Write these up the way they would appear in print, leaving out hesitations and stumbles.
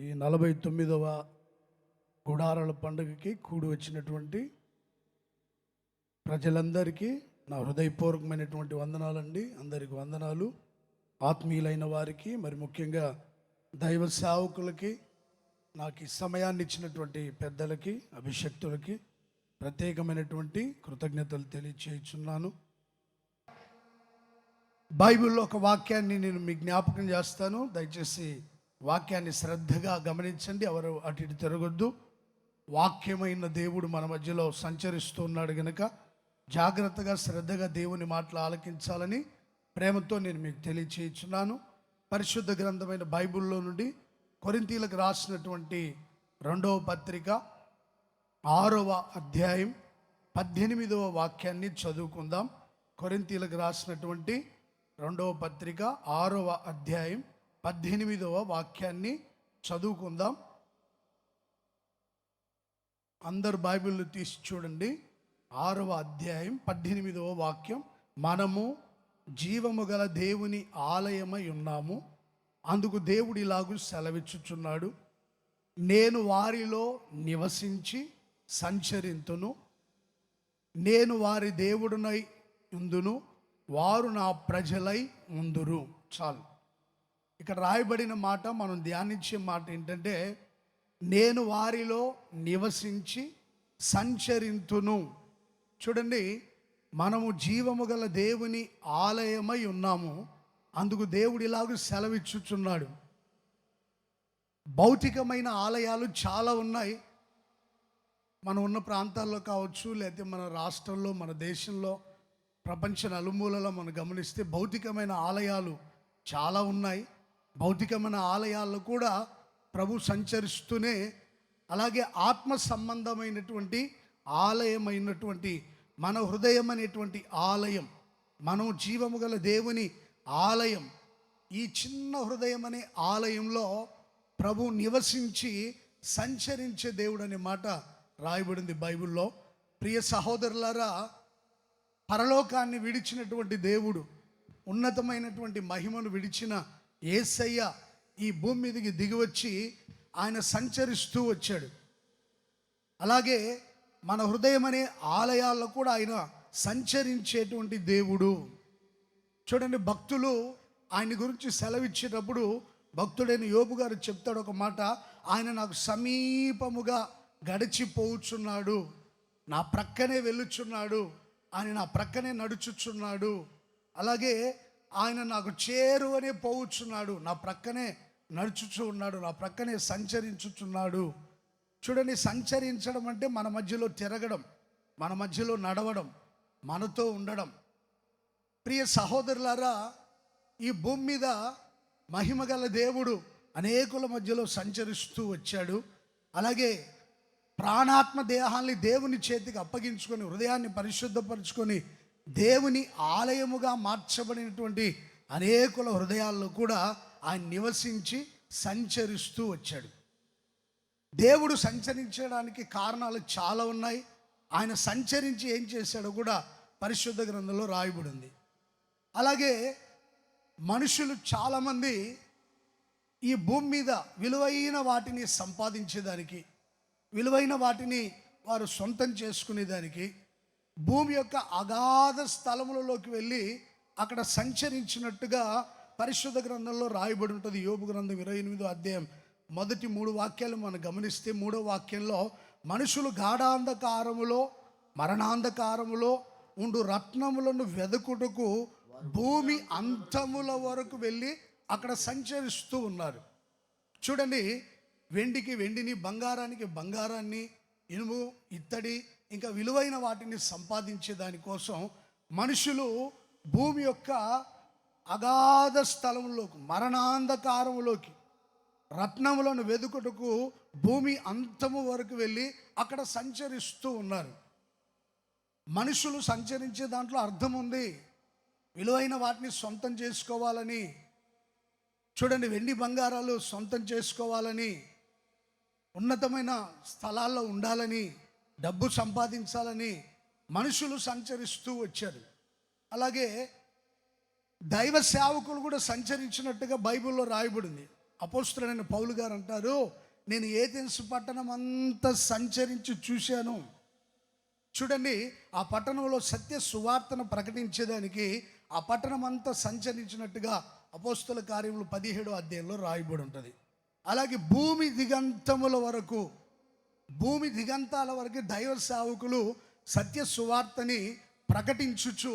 ఈ 49వ గుడారాల పండుగకి కూడి వచ్చినటువంటి ప్రజలందరికీ నా హృదయపూర్వకమైనటువంటి వందనాలండి. అందరికి వందనాలు. ఆత్మీయులైన వారికి, మరి ముఖ్యంగా దైవ సేవకులకి, నాకు ఈ సమయాన్ని ఇచ్చినటువంటి పెద్దలకి, అభిషక్తులకి ప్రత్యేకమైనటువంటి కృతజ్ఞతలు తెలియచేయుచున్నాను. బైబిల్లో ఒక వాక్యాన్ని నేను మీకు జ్ఞాపకం చేస్తాను. దయచేసి వాక్యాన్ని శ్రద్ధగా గమనించండి. ఎవరు అటు ఇటు తిరగొద్దు. వాక్యమైన దేవుడు మన మధ్యలో సంచరిస్తూ ఉన్నాడు గనుక జాగ్రత్తగా శ్రద్ధగా దేవుని మాటలు ఆలకించాలని ప్రేమతో నేను మీకు తెలియచేయుచున్నాను. పరిశుద్ధ గ్రంథమైన బైబిల్లో నుండి కొరింథీయులకు రాసినటువంటి 2వ పత్రిక 6వ అధ్యాయం 18వ వాక్యాన్ని చదువుకుందాం. కొరింథీయులకు రాసినటువంటి 2వ పత్రిక 6వ అధ్యాయం 18వ వాక్యాన్ని చదువుకుందాం. అందరు బైబిల్ తీసి చూడండి. 6వ అధ్యాయం 18వ వాక్యం. మనము జీవము గల దేవుని ఆలయమై ఉన్నాము, అందుకు దేవుడు ఇలాగూ సెలవిచ్చుచున్నాడు, నేను వారిలో నివసించి సంచరింతును, నేను వారి దేవుడునై ఉందును, వారు నా ప్రజలై ఉందురు. చాలు. ఇక్కడ రాయబడిన మాట, మనం ధ్యానించే మాట ఏంటంటే, నేను వారిలో నివసించి సంచరింతును. చూడండి, మనము జీవము గల దేవుని ఆలయమై ఉన్నాము, అందుకు దేవుడు ఇలాగ సెలవిచ్చుచున్నాడు. భౌతికమైన ఆలయాలు చాలా ఉన్నాయి. మనం ఉన్న ప్రాంతాల్లో కావచ్చు, లేకపోతే మన రాష్ట్రంలో, మన దేశంలో, ప్రపంచ నలుమూలలో మనం గమనిస్తే భౌతికమైన ఆలయాలు చాలా ఉన్నాయి. భౌతికమైన ఆలయాల్లో కూడా ప్రభు సంచరిస్తూనే, అలాగే ఆత్మ సంబంధమైనటువంటి ఆలయమైనటువంటి మన హృదయం అనేటువంటి ఆలయం, మనం జీవము గల దేవుని ఆలయం, ఈ చిన్న హృదయం అనే ఆలయంలో ప్రభు నివసించి సంచరించే దేవుడు అనే మాట రాయబడింది బైబిల్లో. ప్రియ సహోదరులారా, పరలోకాన్ని విడిచినటువంటి దేవుడు, ఉన్నతమైనటువంటి మహిమను విడిచిన యేసయ్య ఈ భూమి మీదకి దిగివచ్చి ఆయన సంచరిస్తూ వచ్చాడు. అలాగే మన హృదయం అనే ఆలయాల్లో కూడా ఆయన సంచరించేటువంటి దేవుడు. చూడండి, భక్తులు ఆయన గురించి సెలవిచ్చేటప్పుడు భక్తుడైన యోబు గారు చెప్తాడు ఒక మాట, ఆయన నాకు సమీపముగా గడిచిపోచున్నాడు, నా ప్రక్కనే వెళ్ళుచున్నాడు, ఆయన నా ప్రక్కనే నడుచుచున్నాడు, అలాగే ఆయన నాకు చేరువనే పోవుచున్నాడు, నా ప్రక్కనే నడుచుచు ఉన్నాడు, నా ప్రక్కనే సంచరించుచున్నాడు. చూడండి, సంచరించడం అంటే మన మధ్యలో తిరగడం, మన మధ్యలో నడవడం, మనతో ఉండడం. ప్రియ సహోదరులారా, ఈ భూమి మీద మహిమగల దేవుడు అనేకుల మధ్యలో సంచరిస్తూ వచ్చాడు. అలాగే ప్రాణాత్మ దేహాన్ని దేవుని చేతికి అప్పగించుకొని, హృదయాన్ని పరిశుద్ధపరచుకొని దేవుని ఆలయముగా మార్చబడినటువంటి అనేకుల హృదయాల్లో కూడా ఆయన నివసించి సంచరిస్తూ వచ్చాడు. దేవుడు సంచరించడానికి కారణాలు చాలా ఉన్నాయి. ఆయన సంచరించి ఏం చేశాడో కూడా పరిశుద్ధ గ్రంథంలో రాయబడి ఉంది. అలాగే మనుషులు చాలామంది ఈ భూమి మీద విలువైన వాటిని సంపాదించేదానికి, విలువైన వాటిని వారు సొంతం చేసుకునేదానికి భూమి యొక్క అగాధ స్థలములలోకి వెళ్ళి అక్కడ సంచరించినట్టుగా పరిశుద్ధ గ్రంథంలో రాయబడి ఉంటుంది. యోబు గ్రంథం 28వ అధ్యాయం మొదటి 3 వాక్యాలు మనం గమనిస్తే, 3వ వాక్యంలో మనుషులు గాఢాంధకారములో, మరణాంధకారములో ఉండు రత్నములను వెదకుటకు భూమి అంతముల వరకు వెళ్ళి అక్కడ సంచరిస్తూ ఉన్నారు. చూడండి, వెండికి వెండిని, బంగారానికి బంగారాన్ని, ఇనుము, ఇత్తడి, ఇంకా విలువైన వాటిని సంపాదించే దానికోసం మనుషులు భూమి యొక్క అగాధ స్థలంలోకి, మరణాంధకారంలోకి రత్నములను వెదుకుటకు భూమి అంతము వరకు వెళ్ళి అక్కడ సంచరిస్తూ ఉన్నారు. మనుషులు సంచరించే దాంట్లో అర్థం ఉంది. విలువైన వాటిని సొంతం చేసుకోవాలని, చూడండి, వెండి బంగారాలు సొంతం చేసుకోవాలని, ఉన్నతమైన స్థలాల్లో ఉండాలని, డబ్బు సంపాదించాలని మనుషులు సంచరిస్తూ వచ్చారు. అలాగే దైవ సేవకులు కూడా సంచరించినట్టుగా బైబిల్లో రాయబడింది. అపోస్తలుడైన పౌలు గారు అంటారు, నేను ఏథెన్స్ పట్టణం అంతా సంచరించి చూశాను. చూడండి, ఆ పట్టణంలో సత్య సువార్తను ప్రకటించేదానికి ఆ పట్టణం అంతా సంచరించినట్టుగా అపోస్తల కార్యములు 17వ అధ్యాయంలో రాయబడి ఉంటుంది. అలాగే భూమి దిగంతముల వరకు, భూమి దిగంతాల వరకు దైవ సేవకులు సత్య సువార్తని ప్రకటించుచు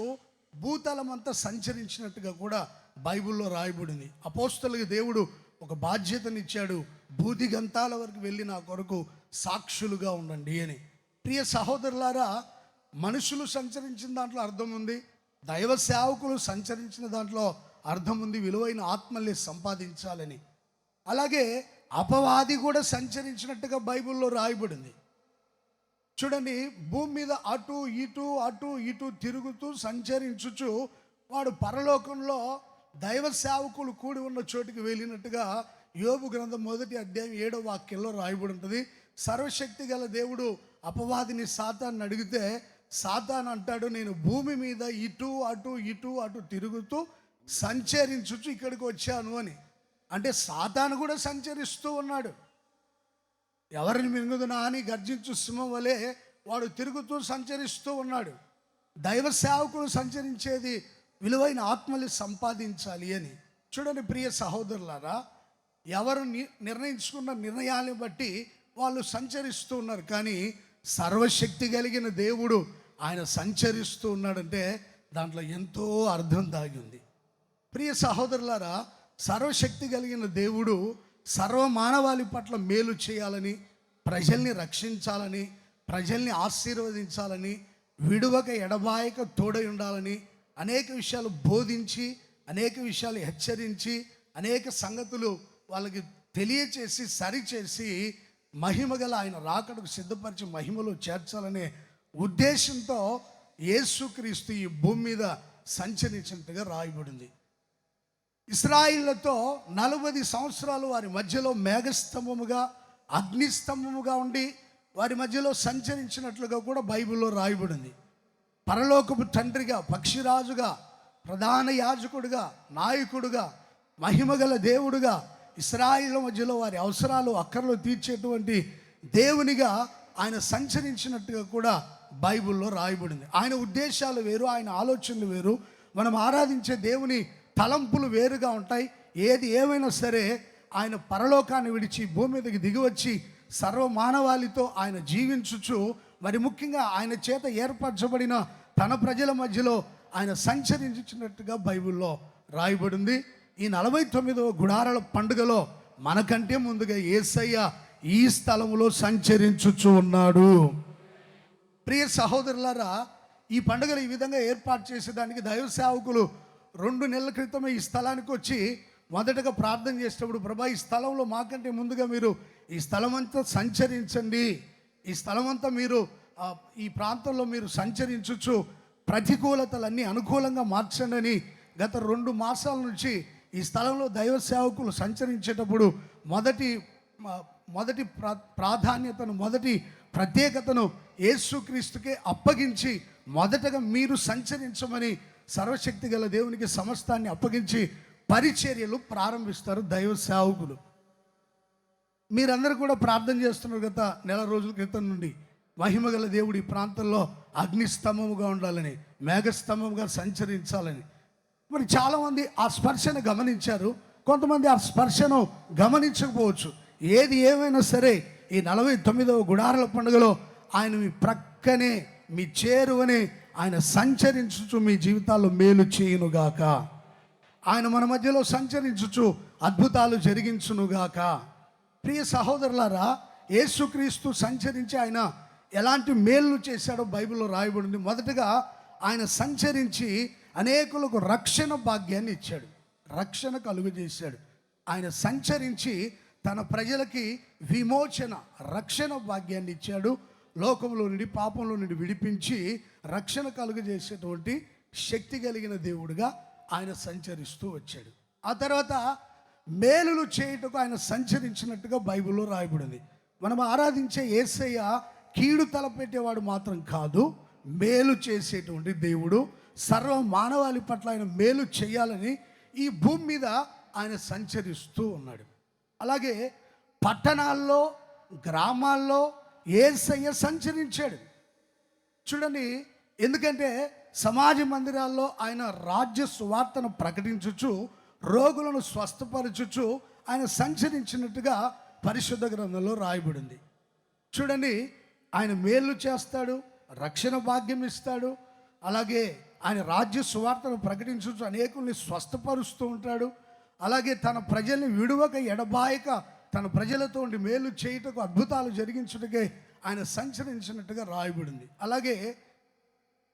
భూతలమంతా సంచరించినట్టుగా కూడా బైబిల్లో రాయబడింది. అపోస్తలులకు దేవుడు ఒక బాధ్యతనిచ్చాడు, భూదిగంతాల వరకు వెళ్ళి నా కొరకు సాక్షులుగా ఉండండి అని. ప్రియ సహోదరులారా, మనుషులు సంచరించిన దాంట్లో అర్థం ఉంది, దైవ సేవకులు సంచరించిన దాంట్లో అర్థం ఉంది, విలువైన ఆత్మల్ని సంపాదించాలని. అలాగే అపవాది కూడా సంచరించినట్టుగా బైబిల్లో రాయబడింది. చూడండి, భూమి మీద అటు ఇటు తిరుగుతూ సంచరించుచు వాడు పరలోకంలో దైవ సేవకులు కూడి ఉన్న చోటికి వెళ్ళినట్టుగా యోబు గ్రంథం 1వ అధ్యాయం 7వ వాక్యంలో రాయబడి ఉంటుంది. సర్వశక్తి గల దేవుడు అపవాదిని సాతాన్ని అడిగితే సాతాన్ అంటాడు, నేను భూమి మీద ఇటు అటు తిరుగుతూ సంచరించుచు ఇక్కడికి వచ్చాను అని. అంటే సాతాను కూడా సంచరిస్తూ ఉన్నాడు. ఎవరిని మింగుదునా అని గర్జించు సింహం వలె వాడు తిరుగుతూ సంచరిస్తూ ఉన్నాడు. దైవ సేవకులు సంచరించేది విలువైన ఆత్మల్ని సంపాదించాలి అని. చూడండి ప్రియ సహోదరులారా, ఎవరు నిర్ణయించుకున్న నిర్ణయాలను బట్టి వాళ్ళు సంచరిస్తూ ఉన్నారు. కానీ సర్వశక్తి కలిగిన దేవుడు ఆయన సంచరిస్తూ ఉన్నాడంటే దాంట్లో ఎంతో అర్థం దాగి ఉంది. ప్రియ సహోదరులారా, సర్వశక్తి కలిగిన దేవుడు సర్వ మానవాళి పట్ల మేలు చేయాలని, ప్రజల్ని రక్షించాలని, ప్రజల్ని ఆశీర్వదించాలని, విడువక ఎడబాయక తోడై ఉండాలని అనేక విషయాలు బోధించి, అనేక విషయాలు హెచ్చరించి, అనేక సంగతులు వాళ్ళకి తెలియచేసి సరిచేసి మహిమగల ఆయన రాకడకు సిద్ధపరిచి మహిమలో చేర్చాలనే ఉద్దేశంతో యేసుక్రీస్తు ఈ భూమి మీద సంచరించినట్టుగా రాయబడింది. ఇశ్రాయేలుతో 40 సంవత్సరాలు వారి మధ్యలో మేఘస్తంభముగా అగ్నిస్తంభముగా ఉండి వారి మధ్యలో సంచరించినట్లుగా కూడా బైబిల్లో రాయబడింది. పరలోకపు తండ్రిగా, పక్షిరాజుగా, ప్రధాన యాజకుడుగా, నాయకుడుగా, మహిమగల దేవుడుగా, ఇశ్రాయేలు మధ్యలో వారి అవసరాలు అక్కర్లు తీర్చేటువంటి దేవునిగా ఆయన సంచరించినట్టుగా కూడా బైబిల్లో రాయబడింది. ఆయన ఉద్దేశాలు వేరు, ఆయన ఆలోచనలు వేరు, మనం ఆరాధించే దేవుని తలంపులు వేరుగా ఉంటాయి. ఏది ఏమైనా సరే ఆయన పరలోకాన్ని విడిచి భూమి మీదకి దిగివచ్చి సర్వ మానవాళితో ఆయన జీవించుచు, మరి ముఖ్యంగా ఆయన చేత ఏర్పరచబడిన తన ప్రజల మధ్యలో ఆయన సంచరించినట్టుగా బైబిల్లో రాయబడింది. ఈ 49వ గుడారాల పండుగలో మనకంటే ముందుగా యేసయ్య ఈ స్థలములో సంచరించుచు ఉన్నాడు. ప్రియ సహోదరులారా, ఈ పండుగలు ఈ విధంగా ఏర్పాటు చేసేదానికి దైవ సేవకులు 2 నెలల క్రితమే ఈ స్థలానికి వచ్చి మొదటగా ప్రార్థన చేసేటప్పుడు, ప్రభా ఈ స్థలంలో మాకంటే ముందుగా మీరు ఈ స్థలమంతా సంచరించండి, ఈ స్థలమంతా మీరు ఈ ప్రాంతంలో మీరు సంచరించుచు ప్రతికూలతలన్నీ అనుకూలంగా మార్చండి అని గత 2 మాసాల నుంచి ఈ స్థలంలో దైవ సేవకులు సంచరించేటప్పుడు మొదటి ప్రాధాన్యతను, మొదటి ప్రత్యేకతను యేసుక్రీస్తుకే అప్పగించి మొదటగా మీరు సంచరించమని సర్వశక్తి గల దేవునికి సమస్తాన్ని అప్పగించి పరిచర్యలు ప్రారంభిస్తారు దైవ సేవకులు. మీరందరూ కూడా ప్రార్థన చేస్తున్నారు గత నెల రోజుల క్రితం నుండి, మహిమగల దేవుడు ఈ ప్రాంతంలో అగ్నిస్తంభముగా ఉండాలని, మేఘస్తంభంగా సంచరించాలని. మరి చాలామంది ఆ స్పర్శను గమనించారు, కొంతమంది ఆ స్పర్శను గమనించకపోవచ్చు. ఏది ఏమైనా సరే ఈ 49వ గుడారాల పండుగలో ఆయన మీ ప్రక్కనే, మీ చేరువనే ఆయన సంచరించుచు మీ జీవితాల్లో మేలు చేయునుగాక. ఆయన మన మధ్యలో సంచరించుచు అద్భుతాలు జరిగించునుగాక. ప్రియ సహోదరులారా, యేసుక్రీస్తు సంచరించి ఆయన ఎలాంటి మేలు చేశాడో బైబిల్లో రాయబడింది. మొదటగా ఆయన సంచరించి అనేకులకు రక్షణ భాగ్యాన్ని ఇచ్చాడు, రక్షణ కలుగజేశాడు. ఆయన సంచరించి తన ప్రజలకి విమోచన, రక్షణ భాగ్యాన్ని ఇచ్చాడు. లోకంలో నుండి, పాపంలో నుండి విడిపించి రక్షణ కలుగజేసేటువంటి శక్తి కలిగిన దేవుడుగా ఆయన సంచరిస్తూ వచ్చాడు. ఆ తర్వాత మేలులు చేయుటకు ఆయన సంచరించినట్టుగా బైబిల్లో రాయబడింది. మనం ఆరాధించే యేసయ్య కీడు తలపెట్టేవాడు మాత్రం కాదు, మేలు చేసేటువంటి దేవుడు. సర్వ మానవాళి పట్ల ఆయన మేలు చేయాలని ఈ భూమి మీద ఆయన సంచరిస్తూ ఉన్నాడు. అలాగే పట్టణాల్లో, గ్రామాల్లో యేసయ్య సంచరించాడు. చూడండి, ఎందుకంటే సమాజ మందిరాల్లో ఆయన రాజ్య సువార్తను ప్రకటించుచు, రోగులను స్వస్థపరచుచు ఆయన సంచరించినట్టుగా పరిశుద్ధ గ్రంథంలో రాయబడింది. చూడండి, ఆయన మేలు చేస్తాడు, రక్షణ భాగ్యం ఇస్తాడు. అలాగే ఆయన రాజ్య సువార్తను ప్రకటించుచు అనేకుల్ని స్వస్థపరుస్తూ ఉంటాడు. అలాగే తన ప్రజల్ని విడువక ఎడబాయక తన ప్రజలతో ఉండి మేలు చేయుటకు, అద్భుతాలు జరిగించుటకే ఆయన సంచరించినట్టుగా రాయబడింది. అలాగే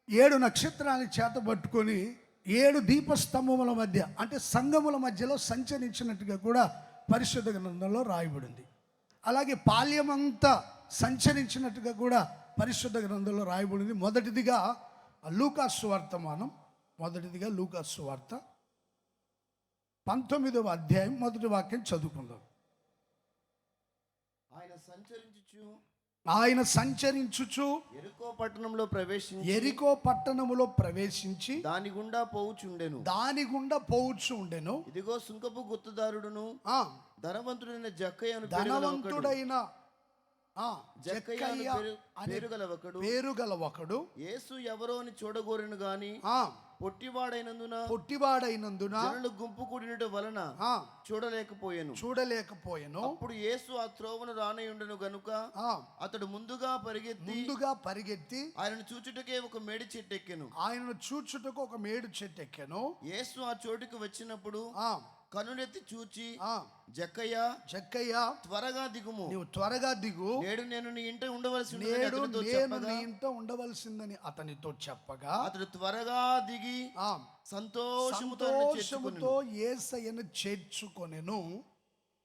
7 నక్షత్రాన్ని చేతబట్టుకొని 7 దీపస్తంభముల మధ్య, అంటే సంఘముల మధ్యలో సంచరించినట్టుగా కూడా పరిశుద్ధ గ్రంథంలో రాయబడింది. అలాగే పాల్యమంతా సంచరించినట్టుగా కూడా పరిశుద్ధ గ్రంథంలో రాయబడింది. మొదటిదిగా లూకాసు వర్తమానం, మొదటిదిగా లూకాసు వార్త 19వ అధ్యాయం మొదటి వాక్యం చదువుకుందాం. ఆయన సంచరించుచు ఎరికో పట్టణములో ప్రవేశించి దాని గుండా పోవుచు ఉండెను. ఇదిగో సుంకపు గుర్తుదారుడును ధనవంతుడైన పేరుగల ఒకడు యేసు ఎవరో అని చూడగోరెను గాని పొట్టివాడైనందున జనులు గుంపు కూడినట వలన చూడలేకపోయాను. అప్పుడు యేసు ఆ త్రోవను రానయుండెను గనుక అతడు ముందుగా పరిగెత్తి ఆయనను చూచుటకే ఒక మేడి చెట్టెక్కెను. యేసు ఆ చోటుకు వచ్చినప్పుడు కనునెత్తి చూచి జక్కయ్య త్వరగా దిగు, నేడు నేను నీ ఇంట ఉండవలసిందని అతనితో చెప్పగా అతడు త్వరగా దిగి సంతోషముతో యేసయ్యను చేర్చుకొనెను.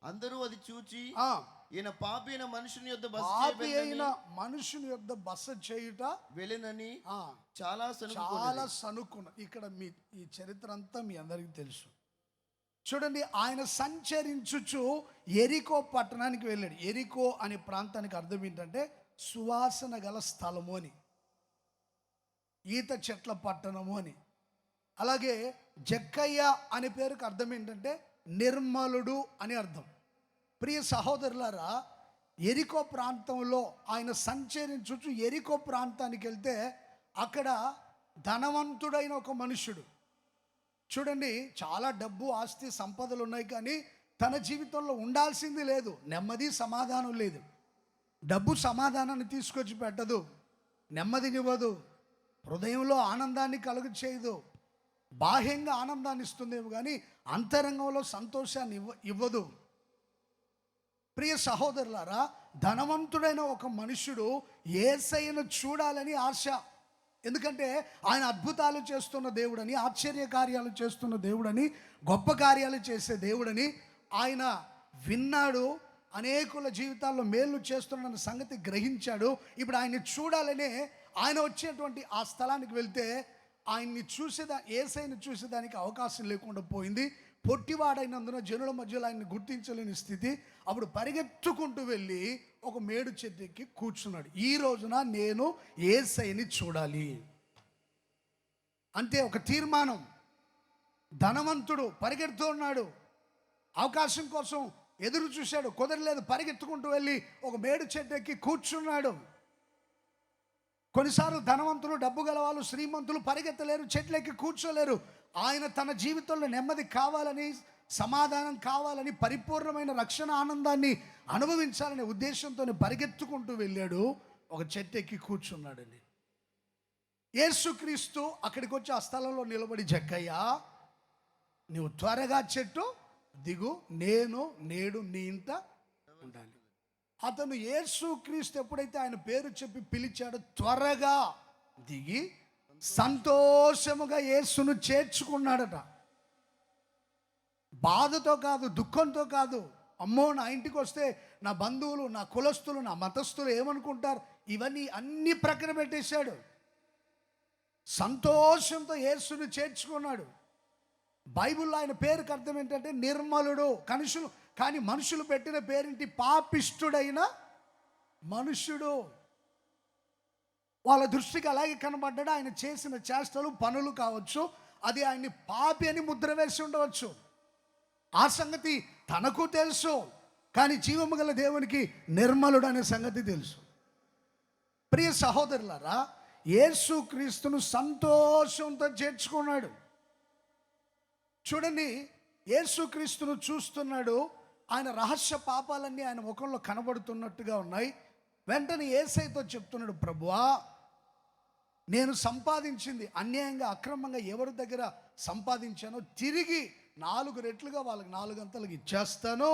అందరూ అది చూచి ఈయన పాపి అయిన మనుషుని యొద్ద బస చేయుట వెళ్ళనని చాలా సనుక్కున్న. ఇక్కడ ఈ చరిత్ర అంతా మీ అందరికీ తెలుసు. చూడండి, ఆయన సంచరించుచు ఎరికో పట్టణానికి వెళ్ళాడు. ఎరికో అనే ప్రాంతానికి అర్థం ఏంటంటే సువాసన గల స్థలము అని, ఈత చెట్ల పట్టణము అని. అలాగే జక్కయ్య అనే పేరుకి అర్థం ఏంటంటే నిర్మలుడు అని అర్థం. ప్రియ సహోదరులారా, ఎరికో ప్రాంతంలో ఆయన సంచరించుచు ఎరికో ప్రాంతానికి వెళ్తే అక్కడ ధనవంతుడైన ఒక మనుషుడు, చూడండి, చాలా డబ్బు, ఆస్తి, సంపదలు ఉన్నాయి, కానీ తన జీవితంలో ఉండాల్సింది లేదు, నెమ్మది, సమాధానం లేదు. డబ్బు సమాధానాన్ని తీసుకొచ్చి పెట్టదు, నెమ్మదినివ్వదు, హృదయంలో ఆనందాన్ని కలుగు చేయదు. బాహ్యంగా ఆనందాన్ని ఇస్తుందేమో కానీ అంతరంగంలో సంతోషాన్ని ఇవ్వదు. ప్రియ సహోదరులారా, ధనవంతుడైన ఒక మనుషుడు యేసయ్యను చూడాలని ఆశ. ఎందుకంటే ఆయన అద్భుతాలు చేస్తున్న దేవుడని, ఆశ్చర్య కార్యాలు చేస్తున్న దేవుడని, గొప్ప కార్యాలు చేసే దేవుడని ఆయన విన్నాడు. అనేకుల జీవితాల్లో మేలు చేస్తున్న సంగతి గ్రహించాడు. ఇప్పుడు ఆయన్ని చూడాలనే ఆయన వచ్చేటువంటి ఆ స్థలానికి వెళ్తే ఆయన్ని యేసయ్యను చూసేదానికి అవకాశం లేకుండా పోయింది. పొట్టివాడైనందున జనుల మధ్యలో ఆయన్ని గుర్తించలేని స్థితి. అప్పుడు పరిగెత్తుకుంటూ వెళ్ళి ఒక మేడు చెట్టుకి కూర్చున్నాడు. ఈ రోజున నేను యేసయ్యని చూడాలి అంటే ఒక తీర్మానం. ధనవంతుడు పరిగెడుతూ ఉన్నాడు, అవకాశం కోసం ఎదురు చూశాడు, కుదరలేదు, పరిగెత్తుకుంటూ వెళ్ళి ఒక మేడు చెట్టుకి కూర్చున్నాడు. కొన్నిసార్లు ధనవంతులు, డబ్బు గలవాళ్ళు, శ్రీమంతులు పరిగెత్తలేరు, చెట్లెక్కి కూర్చోలేరు. ఆయన తన జీవితంలో నెమ్మది కావాలని, సమాధానం కావాలని, పరిపూర్ణమైన రక్షణ ఆనందాన్ని అనుభవించాలనే ఉద్దేశంతో పరిగెత్తుకుంటూ వెళ్ళాడు, ఒక చెట్టు ఎక్కి కూర్చున్నాడండి. యేసుక్రీస్తు అక్కడికి వచ్చి ఆ స్థలంలో నిలబడి, జక్కయ్య, నువ్వు త్వరగా చెట్టు దిగు, నేడు నీ ఇంట ఉండాలి. అతను యేసుక్రీస్తు ఎప్పుడైతే ఆయన పేరు చెప్పి పిలిచాడో త్వరగా దిగి సంతోషముగా యేసును చేర్చుకున్నాడట. బాధతో కాదు, దుఃఖంతో కాదు, అమ్మో నా ఇంటికి వస్తే నా బంధువులు, నా కులస్తులు, నా మతస్థులు ఏమనుకుంటారు, ఇవన్నీ అన్ని ప్రక్కన పెట్టేశాడు. సంతోషంతో యేసును చేర్చుకున్నాడు. బైబిల్లో ఆయన పేరుకి అర్థం ఏంటంటే నిర్మలుడు. కానీ మనుషులు పెట్టిన పేరేంటి? పాపిష్టుడైన మనుష్యుడు. వాళ్ళ దృష్టికి అలాగే కనబడ్డాడు. ఆయన చేసిన చేష్టలు, పనులు కావచ్చు, అది ఆయన్ని పాపి అని ముద్ర వేసి ఉండవచ్చు. ఆ సంగతి తనకు తెలుసు. కానీ జీవము గల దేవునికి నిర్మలుడు అనే సంగతి తెలుసు. ప్రియ సహోదరులారా, యేసుక్రీస్తును సంతోషంతో చేర్చుకున్నాడు. చూడండి, యేసుక్రీస్తును చూస్తున్నాడు. ఆయన రహస్య పాపాలన్నీ ఆయన ముఖంలో కనబడుతున్నట్టుగా ఉన్నాయి. వెంటనే యేసయ్యతో చెప్తున్నాడు, ప్రభువా, నేను సంపాదించింది అన్యాయంగా అక్రమంగా ఎవరి దగ్గర సంపాదించానో తిరిగి 4 రెట్లుగా వాళ్ళకి 4 అంతలకు ఇచ్చేస్తాను.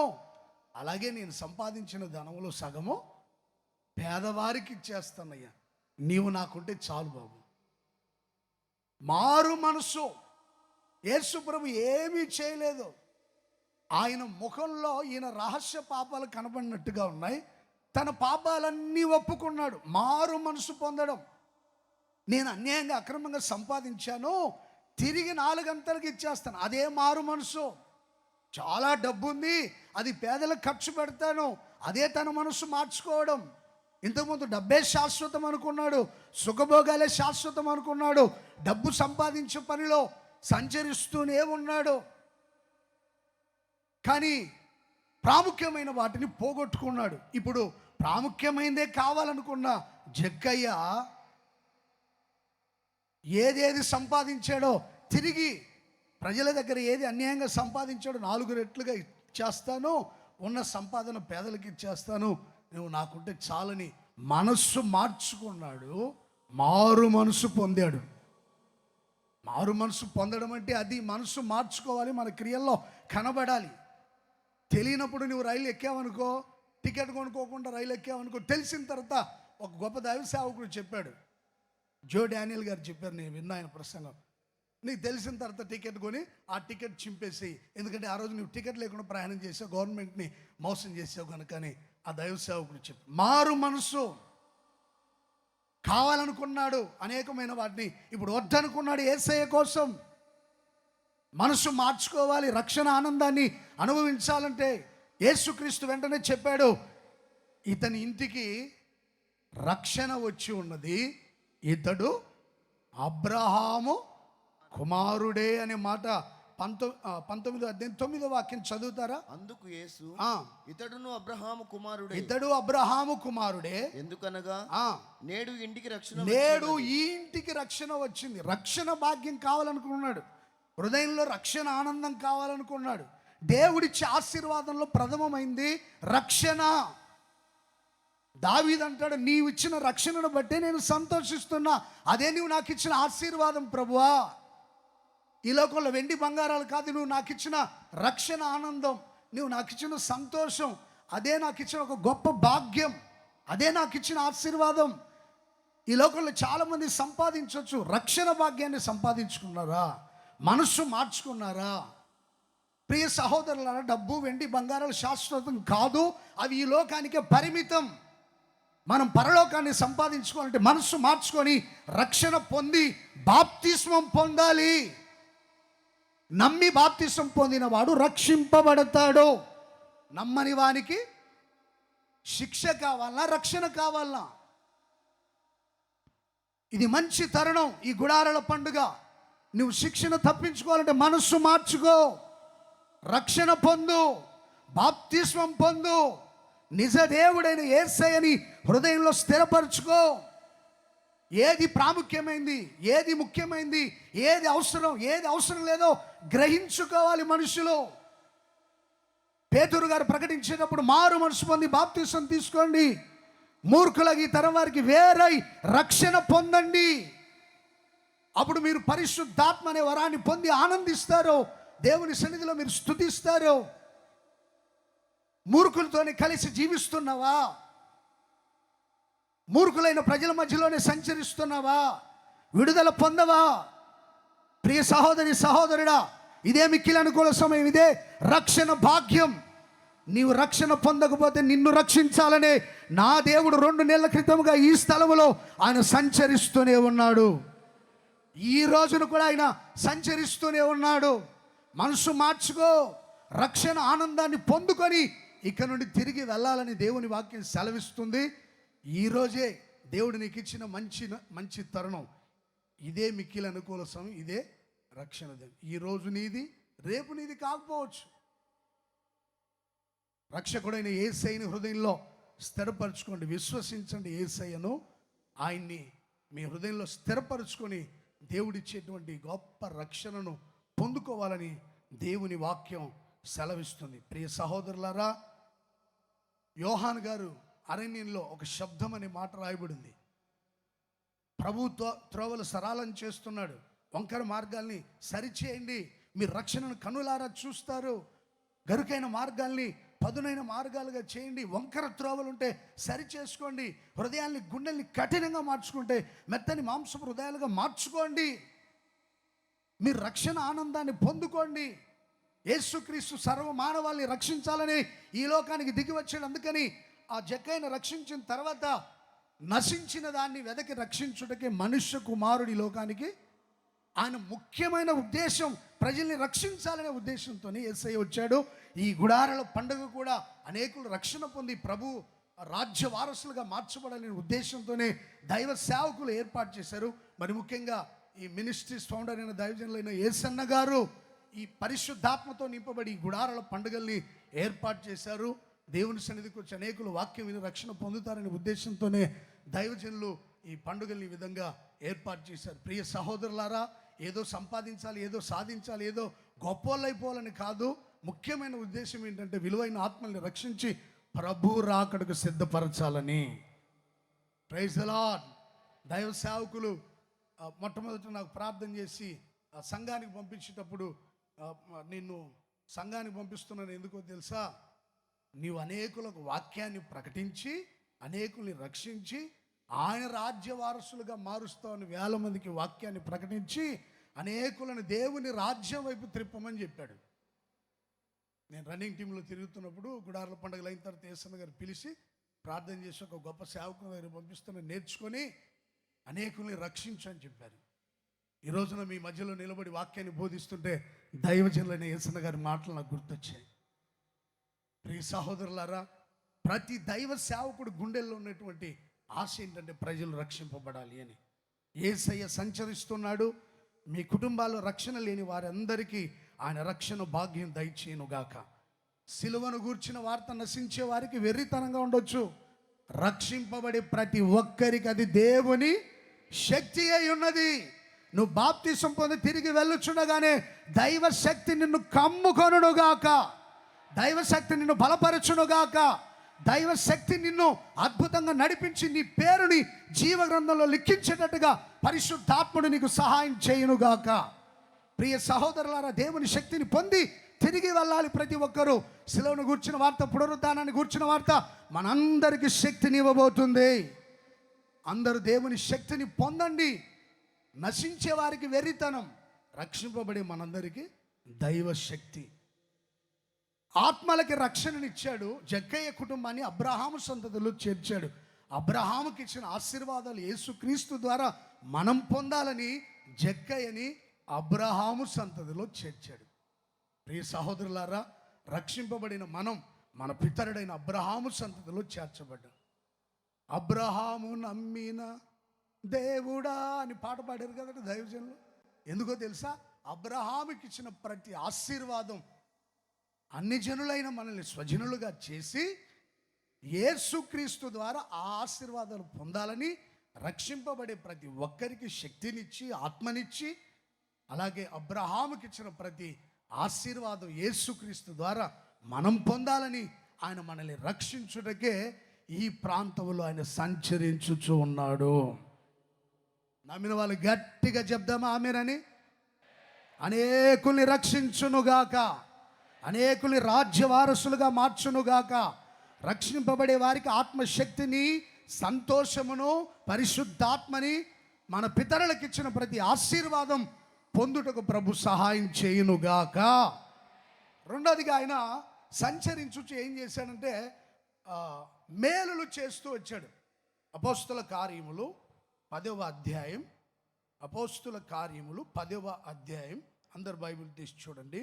అలాగే నేను సంపాదించిన ధనములో సగము పేదవారికి ఇచ్చేస్తానయ్యా, నీవు నాకుంటే చాలు బాబు. మారు మనసు. యేసు ప్రభు ఏమీ చేయలేదు. ఆయన ముఖంలో ఈయన రహస్య పాపాలు కనబడినట్టుగా ఉన్నాయి. తన పాపాలన్నీ ఒప్పుకున్నాడు. మారు మనసు పొందడం. నేను అన్యాయంగా అక్రమంగా సంపాదించాను, తిరిగి 4 అంతలకు ఇచ్చేస్తాను. అదే మారు మనసు. చాలా డబ్బు ఉంది, అది పేదలకు ఖర్చు పెడతాను, అదే తన మనసు మార్చుకోవడం. ఇంతకుముందు డబ్బే శాశ్వతం అనుకున్నాడు, సుఖభోగాలే శాశ్వతం అనుకున్నాడు, డబ్బు సంపాదించే పనిలో సంచరిస్తూనే ఉన్నాడు. కానీ ప్రాముఖ్యమైన వాటిని పోగొట్టుకున్నాడు. ఇప్పుడు ప్రాముఖ్యమైనదే కావాలనుకున్న జక్కయ్య ఏదేది సంపాదించాడో తిరిగి ప్రజల దగ్గర ఏది అన్యాయంగా సంపాదించాడో 4 రెట్లుగా ఇచ్చేస్తాను, ఉన్న సంపాదన పేదలకు ఇచ్చేస్తాను, నువ్వు నాకుంటే చాలని మనస్సు మార్చుకున్నాడు. మారు మనసు పొందాడు. మారు మనసు పొందడం అంటే అది మనసు మార్చుకోవాలి, మన క్రియల్లో కనబడాలి. తెలియనప్పుడు నువ్వు రైలు ఎక్కావనుకో, టికెట్ కొనుక్కోకుండా రైలు ఎక్కావనుకో, తెలిసిన తర్వాత ఒక గొప్ప దైవ సేవకుడు చెప్పాడు, జో డానియల్ గారు చెప్పారు, నేను విన్నా ఆయన ప్రసంగం. నీకు తెలిసిన తర్వాత టికెట్ కొని ఆ టికెట్ చింపేసి, ఎందుకంటే ఆ రోజు నువ్వు టికెట్ లేకుండా ప్రయాణం చేసావు, గవర్నమెంట్ని మోసం చేసావు కనుక అని ఆ దైవ సేవకుడు చెప్పారు. మారు మనసు. కావాలనుకున్నాడు అనేకమైన వాటిని, ఇప్పుడు వద్దనుకున్నాడు యేసయ్య కోసం. మనసు మార్చుకోవాలి, రక్షణ ఆనందాన్ని అనుభవించాలంటే యేసుక్రీస్తు వెంటనే చెప్పాడు, ఇతని ఇంటికి రక్షణ వచ్చి ఉన్నది, ఇతడు అబ్రహాము కుమారుడే అనే మాట 19వ అధ్యాయం 9వ వాక్యం చదువుతారా? అందుకు యేసు, ఇతడును అబ్రహాము కుమారుడే, ఇతడు అబ్రహాము కుమారుడే, ఎందుకనగా నేడు ఇంటికి రక్షణ, నేడు ఈ ఇంటికి రక్షణ వచ్చింది. రక్షణ భాగ్యం కావాలనుకున్నాడు, హృదయంలో రక్షణ ఆనందం కావాలనుకున్నాడు. దేవుడిచ్చే ఆశీర్వాదంలో ప్రథమమైంది రక్షణ. దావీదు అంటాడు, నీవు ఇచ్చిన రక్షణను బట్టే నేను సంతోషిస్తున్నా, అదే నువ్వు నాకు ఇచ్చిన ఆశీర్వాదం ప్రభువా. ఈ లోకంలో వెండి బంగారాలు కాదు, నువ్వు నాకు ఇచ్చిన రక్షణ ఆనందం, నువ్వు నాకు ఇచ్చిన సంతోషం, అదే నాకు ఇచ్చిన ఒక గొప్ప భాగ్యం, అదే నాకు ఇచ్చిన ఆశీర్వాదం. ఈ లోకంలో చాలామంది సంపాదించవచ్చు, రక్షణ భాగ్యాన్ని సంపాదించుకున్నారా? మనస్సు మార్చుకున్నారా? ప్రియ సహోదరులారా, డబ్బు వెండి బంగారాలు శాశ్వతం కాదు, అవి ఈ లోకానికే పరిమితం. మనం పరలోకాన్ని సంపాదించుకోవాలంటే మనస్సు మార్చుకొని రక్షణ పొంది బాప్తిస్మం పొందాలి. నమ్మి బాప్తిస్మం పొందిన వాడు రక్షింపబడతాడు. నమ్మని వానికి శిక్ష కావాలన్నా రక్షణ కావాలన్నా? ఇది మంచి తరుణం, ఈ గుడారాల పండుగ. నువ్వు శిక్షణ తప్పించుకోవాలంటే మనస్సు మార్చుకో, రక్షణ పొందు, బాప్తిస్మం పొందు, నిజ దేవుడైన యేసయ్యని హృదయంలో స్థిరపరచుకో. ఏది ప్రాముఖ్యమైంది, ఏది ముఖ్యమైంది, ఏది అవసరం లేదో గ్రహించుకోవాలి మనుషులు. పేతురు గారు ప్రకటించేటప్పుడు మారు మనసు పొంది బాప్తిస్మం తీసుకోండి, మూర్ఖులకి ఈ తరం వారికి వేరై రక్షణ పొందండి, అప్పుడు మీరు పరిశుద్ధాత్మ అనే వరాన్ని పొంది ఆనందిస్తారు, దేవుని సన్నిధిలో మీరు స్తుతిస్తారు. మూర్ఖులతోనే కలిసి జీవిస్తున్నావా? మూర్ఖులైన ప్రజల మధ్యలోనే సంచరిస్తున్నావా? విడుదల పొందవా? ప్రియ సహోదరి సహోదరుడా, ఇదే మిక్కిలి అనుకూల సమయం, ఇదే రక్షణ భాగ్యం. నీవు రక్షణ పొందకపోతే నిన్ను రక్షించాలనే నా దేవుడు 2 నెలల క్రితముగా ఈ స్థలములో ఆయన సంచరిస్తూనే ఉన్నాడు. ఈ రోజును కూడా ఆయన సంచరిస్తూనే ఉన్నాడు. మనసు మార్చుకో, రక్షణ ఆనందాన్ని పొందుకొని ఇక నుండి తిరిగి వెళ్ళాలని దేవుని వాక్యం సెలవిస్తుంది. ఈరోజే దేవుడు నీకు ఇచ్చిన మంచి తరుణం. ఇదే మిక్కిలి అనుకూల సమయం, ఇదే రక్షణ దినం. ఈరోజు నీది, రేపు నీది కాకపోవచ్చు. రక్షకుడైన యేసయ్యని హృదయంలో స్థిరపరచుకోండి. విశ్వసించండి యేసయ్యను. ఆయన్ని మీ హృదయంలో స్థిరపరచుకొని దేవుడిచ్చేటువంటి గొప్ప రక్షణను పొందుకోవాలని దేవుని వాక్యం సెలవిస్తుంది. ప్రియ సహోదరులారా, యోహాన్ గారు అరణ్యంలో ఒక శబ్దం అనే మాట రాయబడింది. ప్రభు త్రోవలు సరళం చేస్తున్నాడు. వంకర మార్గాల్ని సరిచేయండి, మీరు రక్షణను కనులారా చూస్తారు. గరుకైన మార్గాల్ని పదునైన మార్గాలుగా చేయండి. వంకర త్రోవలు ఉంటే సరి చేసుకోండి. హృదయాల్ని గుండెల్ని కఠినంగా మార్చుకుంటే మెత్తని మాంసపు హృదయాలుగా మార్చుకోండి. మీరు రక్షణ ఆనందాన్ని పొందుకోండి. యేసుక్రీస్తు సర్వ మానవాళిని రక్షించాలని ఈ లోకానికి దిగి వచ్చాడు. అందుకని ఆ జక్కయ్యను రక్షించిన తర్వాత నశించిన దాన్ని వెదకి రక్షించుటకే మనుష్య కుమారుడి లోకానికి ఆయన ముఖ్యమైన ఉద్దేశం ప్రజల్ని రక్షించాలనే ఉద్దేశంతోనే యేసయ్య వచ్చాడు. ఈ గుడారాల పండుగ కూడా అనేకులు రక్షణ పొంది ప్రభు రాజ్య వారసులుగా మార్చబడాలనే ఉద్దేశంతోనే దైవ సేవకులు ఏర్పాటు చేశారు. మరి ముఖ్యంగా ఈ మినిస్ట్రీస్ ఫౌండర్ అయిన దైవజనులైన యేసన్న గారు ఈ పరిశుద్ధాత్మతో నింపబడి ఈ గుడారాల పండుగల్ని ఏర్పాటు చేశారు. దేవుని సన్నిధికి వచ్చి అనేకులు వాక్యం విని రక్షణ పొందుతారనే ఉద్దేశంతోనే దైవజనులు ఈ పండుగల్ని ఈ విధంగా ఏర్పాటు చేశారు. ప్రియ సహోదరులారా, ఏదో సంపాదించాలి, ఏదో సాధించాలి, ఏదో గొప్పోళ్ళైపోవాలని కాదు. ముఖ్యమైన ఉద్దేశం ఏంటంటే విలువైన ఆత్మల్ని రక్షించి ప్రభు రాకడకు సిద్ధపరచాలని. Praise the lord. దైవ సేవకులు మొట్టమొదట నాకు ప్రార్థన చేసి సంఘానికి పంపించేటప్పుడు, నిన్ను సంఘానికి పంపిస్తున్నాను ఎందుకో తెలుసా, నీవు అనేకులకు వాక్యాన్ని ప్రకటించి అనేకుల్ని రక్షించి ఆయన రాజ్య వారసులుగా మారుస్తామని వేల మందికి వాక్యాన్ని ప్రకటించి అనేకులను దేవుని రాజ్యం వైపు త్రిప్పమని చెప్పాడు. నేను రన్నింగ్ టీంలో తిరుగుతున్నప్పుడు గుడార్ల పండుగలు అయిన తర్వాత యేసన్న గారు పిలిచి ప్రార్థన చేసి ఒక గొప్ప సేవకుని దగ్గర పంపిస్తున్న నేర్చుకొని అనేకుల్ని రక్షించని చెప్పారు. ఈ రోజున మీ మధ్యలో నిలబడి వాక్యాన్ని బోధిస్తుంటే దైవజనులైన యేసన్న గారి మాటలు నాకు గుర్తొచ్చాయి. ప్రియ సహోదరులారా, ప్రతి దైవ సేవకుడు గుండెల్లో ఉన్నటువంటి ఆశ ఏంటంటే ప్రజలు రక్షింపబడాలి అని. యేసయ్య సంచరిస్తున్నాడు. మీ కుటుంబాల్లో రక్షణ లేని వారందరికీ ఆయన రక్షణ భాగ్యం దయచేయునుగాక. సిలువను గూర్చిన వార్త నశించే వారికి వెర్రితనంగా ఉండొచ్చు. రక్షింపబడే ప్రతి ఒక్కరికి అది దేవుని శక్తి అయి ఉన్నది. నువ్వు బాప్తిసం పొంది తిరిగి వెళ్ళుచుండగానే దైవ శక్తి నిన్ను కమ్ముకొనుగాక, దైవ శక్తి నిన్ను బలపరచునుగాక, దైవ శక్తి నిన్ను అద్భుతంగా నడిపించి నీ పేరుని జీవ గ్రంథంలో లిఖించేటట్టుగా పరిశుద్ధాత్ముడు నీకు సహాయం చేయునుగాక. ప్రియ సహోదరులారా, దేవుని శక్తిని పొంది తిరిగి వెళ్ళాలి ప్రతి ఒక్కరూ. శిలువను గూర్చిన వార్త, పునరుద్ధానాన్ని గూర్చిన వార్త మనందరికీ శక్తిని ఇవ్వబోతుంది. అందరూ దేవుని శక్తిని పొందండి. నశించే వారికి వెర్రితనం, రక్షింపబడే మనందరికీ దైవ శక్తి. ఆత్మలకి రక్షణనిచ్చాడు. జక్కయ్య కుటుంబాన్ని అబ్రహాము సంతతిలో చేర్చాడు. అబ్రహాముకి ఇచ్చిన ఆశీర్వాదాలు యేసుక్రీస్తు ద్వారా మనం పొందాలని జక్కయ్యని అబ్రహాము సంతతిలో చేర్చాడు. ప్రియ సహోదరులారా, రక్షింపబడిన మనం మన పితరుడైన అబ్రహాము సంతతిలో చేర్చబడ్డాం. అబ్రహాము నమ్మిన దేవుడా అని పాట పాడారు కదండి దైవజనులు. ఎందుకో తెలుసా? అబ్రహాముకి ఇచ్చిన ప్రతి ఆశీర్వాదం అన్ని జనులైన మనల్ని స్వజనులుగా చేసి యేసుక్రీస్తు ద్వారా ఆ ఆశీర్వాదాలు పొందాలని, రక్షింపబడే ప్రతి ఒక్కరికి శక్తినిచ్చి ఆత్మనిచ్చి, అలాగే అబ్రహాముకి ఇచ్చిన ప్రతి ఆశీర్వాదం యేసుక్రీస్తు ద్వారా మనం పొందాలని ఆయన మనల్ని రక్షించుటకే ఈ ప్రాంతంలో ఆయన సంచరించుచు ఉన్నాడు. నమ్మిన వాళ్ళు గట్టిగా చెప్దామా ఆమేనని? అనేకుల్ని రక్షించునుగాక, అనేకుల్ని రాజ్య వారసులుగా మార్చునుగాక. రక్షింపబడే వారికి ఆత్మశక్తిని, సంతోషమును, పరిశుద్ధాత్మని, మన పితరులకు ఇచ్చిన ప్రతి ఆశీర్వాదం పొందుటకు ప్రభు సహాయం చేయునుగాక. రెండోదిగా ఆయన సంచరించుచు ఏం చేశాడంటే మేలులు చేస్తూ వచ్చాడు. అపోస్తుల కార్యములు 10వ అధ్యాయం, అపోస్తుల కార్యములు 10వ అధ్యాయం, అందరు బైబిల్ తీసి చూడండి.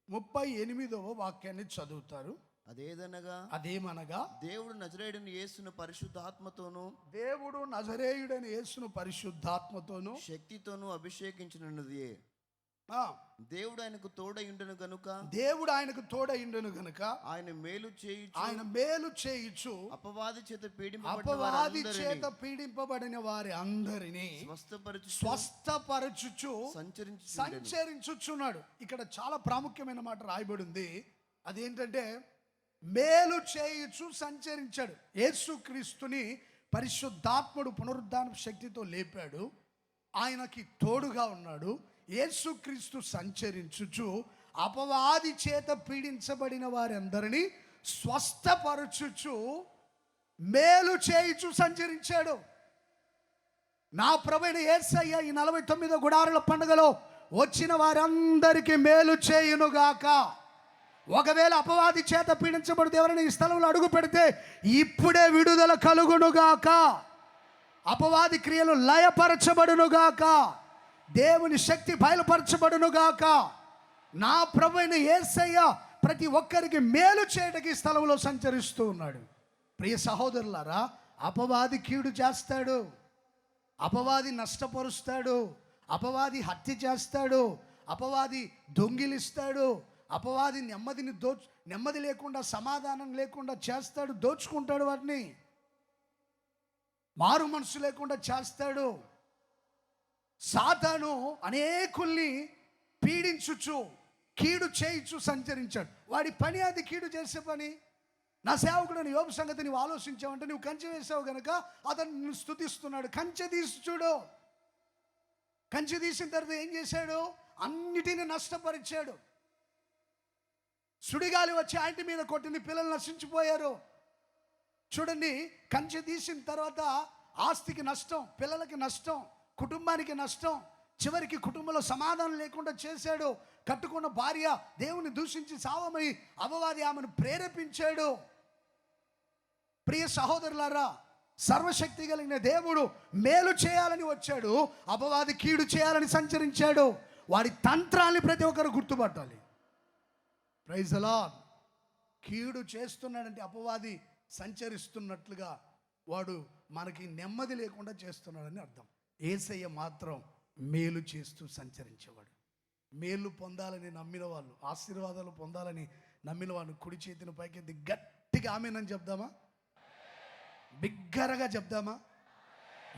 38వ వాక్యాన్ని చదువుతారు. అదేమనగా దేవుడు నజరేయుడైన యేసును పరిశుద్ధాత్మతోను, దేవుడు నజరేయుడైన యేసును పరిశుద్ధాత్మతోను శక్తితోను అభిషేకించినది. దేవుడు ఆయనకు తోడయుండును గనుక దేవుడు ఆయనకు తోడయుండును గనుక ఆయన మేలు చేయుచు అపవాది చేత పీడింపబడిన వారి అందరినీ స్వస్థపరచుచు సంచరించుచున్నాడు. ఇక్కడ చాలా ప్రాముఖ్యమైన మాట రాయబడి ఉంది. అదేంటంటే మేలు చేయుచు సంచరించాడు. యేసుక్రీస్తుని పరిశుద్ధాత్ముడు పునరుద్ధాన శక్తితో లేపాడు. ఆయనకి తోడుగా ఉన్నాడు. యేసుక్రీస్తు సంచరించుచు అపవాది చేత పీడించబడిన వారందరినీ స్వస్థపరచుచు మేలు చేయుచు సంచరించాడు. నా ప్రభువైన యేసయ్య ఈ 49 గుడారుల పండుగలో వచ్చిన వారందరికీ మేలు చేయునుగాక. ఒకవేళ అపవాది చేత పీడించబడితే ఎవరైనా ఈ స్థలంలో అడుగు పెడితే ఇప్పుడే విడుదల కలుగునుగాక. అపవాది క్రియలు లయపరచబడునుగాక. దేవుని శక్తి బయలుపరచబడునుగాక. నా ప్రభువైన యేసయ్య ప్రతి ఒక్కరికి మేలు చేయడానికి ఈ స్థలంలో సంచరిస్తూ ఉన్నాడు. ప్రియ సహోదరులారా, అపవాది కీడు చేస్తాడు, అపవాది నష్టపరుస్తాడు, అపవాది హత్య చేస్తాడు, అపవాది దొంగిలిస్తాడు, అపవాది నెమ్మది లేకుండా సమాధానం లేకుండా చేస్తాడు, దోచుకుంటాడు, వాటిని మారు మనసు లేకుండా చేస్తాడు. సాతాను అనేకుల్ని పీడించుచు కీడు చేయించు సంచరించాడు. వాడి పని అది, కీడు చేసే పని. నా సేవకుడు యోబు సంగతి నువ్వు ఆలోచించావంటే నువ్వు కంచె వేసావు గనక అతను నిన్ను స్తుతిస్తున్నాడు. కంచె తీసి చూడు. కంచె తీసిన తర్వాత ఏం చేశాడు? అన్నిటిని నష్టపరిచాడు. సుడిగాలి వచ్చి ఆంటీ మీద కొట్టింది, పిల్లలు నశించిపోయారు. చూడండి, కంచె తీసిన తర్వాత ఆస్తికి నష్టం, పిల్లలకి నష్టం, కుటుంబానికి నష్టం, చివరికి కుటుంబంలో సమాధానం లేకుండా చేశాడు. కట్టుకున్న భార్య దేవుని దూషించి సావమని అపవాది ఆమెను ప్రేరేపించాడు. ప్రియ సహోదరులారా, సర్వశక్తి కలిగిన దేవుడు మేలు చేయాలని వచ్చాడు, అపవాది కీడు చేయాలని సంచరించాడు. వాడి తంత్రాన్ని ప్రతి ఒక్కరు గుర్తుపట్టాలి. Praise the lord. కీడు చేస్తున్నాడంటే అపవాది సంచరిస్తున్నట్లుగా వాడు మనకి నెమ్మది లేకుండా చేస్తున్నాడని అర్థం. యేసయ్య మాత్రం మేలు చేస్తూ సంచరించేవాడు. మేలు పొందాలని నమ్మిన వాళ్ళు, ఆశీర్వాదాలు పొందాలని నమ్మిన వాళ్ళు కుడి చేతిని పైకెత్తి గట్టిగా ఆమేనని చెప్దామా? బిగ్గరగా చెప్దామా?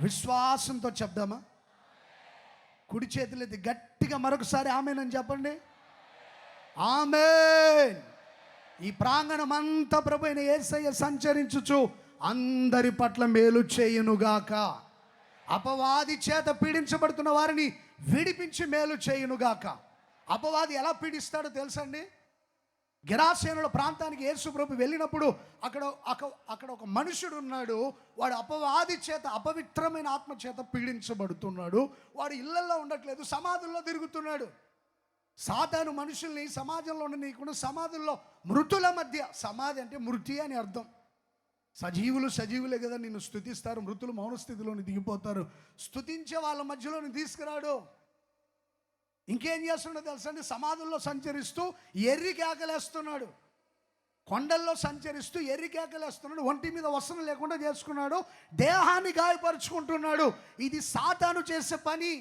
విశ్వాసంతో చెప్దామా? కుడి చేతులు ఎత్తి గట్టిగా మరొకసారి ఆమేనని చెప్పండి. ఆమేన్. ఈ ప్రాంగణం అంతా ప్రభువైన యేసయ్య సంచరించుచు అందరి పట్ల మేలు చేయునుగాక. అపవాది చేత పీడించబడుతున్న వారిని విడిపించి మేలు చేయునుగాక. అపవాది ఎలా పీడిస్తాడో తెలుసండి? గెరాసేనుల ప్రాంతానికి యేసు ప్రభు వెళ్ళినప్పుడు అక్కడ ఒక మనుషుడు ఉన్నాడు. వాడు అపవాది చేత, అపవిత్రమైన ఆత్మ చేత పీడించబడుతున్నాడు. వాడు ఇళ్లల్లో ఉండట్లేదు, సమాధుల్లో తిరుగుతున్నాడు. సాతాను మనుషుల్ని సమాజంలో ఉండనీయకుండా సమాధుల్లో, మృతుల మధ్య, సమాధి అంటే మృతి అని అర్థం. సజీవులే కదా నిన్ను స్తుతిస్తారు, మృతులు మౌన స్థితిలోని దిగిపోతారు. స్తుతించే వాళ్ళ మధ్యలోని తీసుకురాడు. ఇంకేం చేస్తున్నాడో తెలుసా అండి? సమాధుల్లో సంచరిస్తూ ఎర్రి కేకలేస్తున్నాడు, కొండల్లో సంచరిస్తూ ఎర్రి కేకలేస్తున్నాడు, ఒంటి మీద వస్త్రం లేకుండా చేసుకున్నాడు, దేహాన్ని గాయపరుచుకుంటున్నాడు. ఇది సాతాను చేసే పని.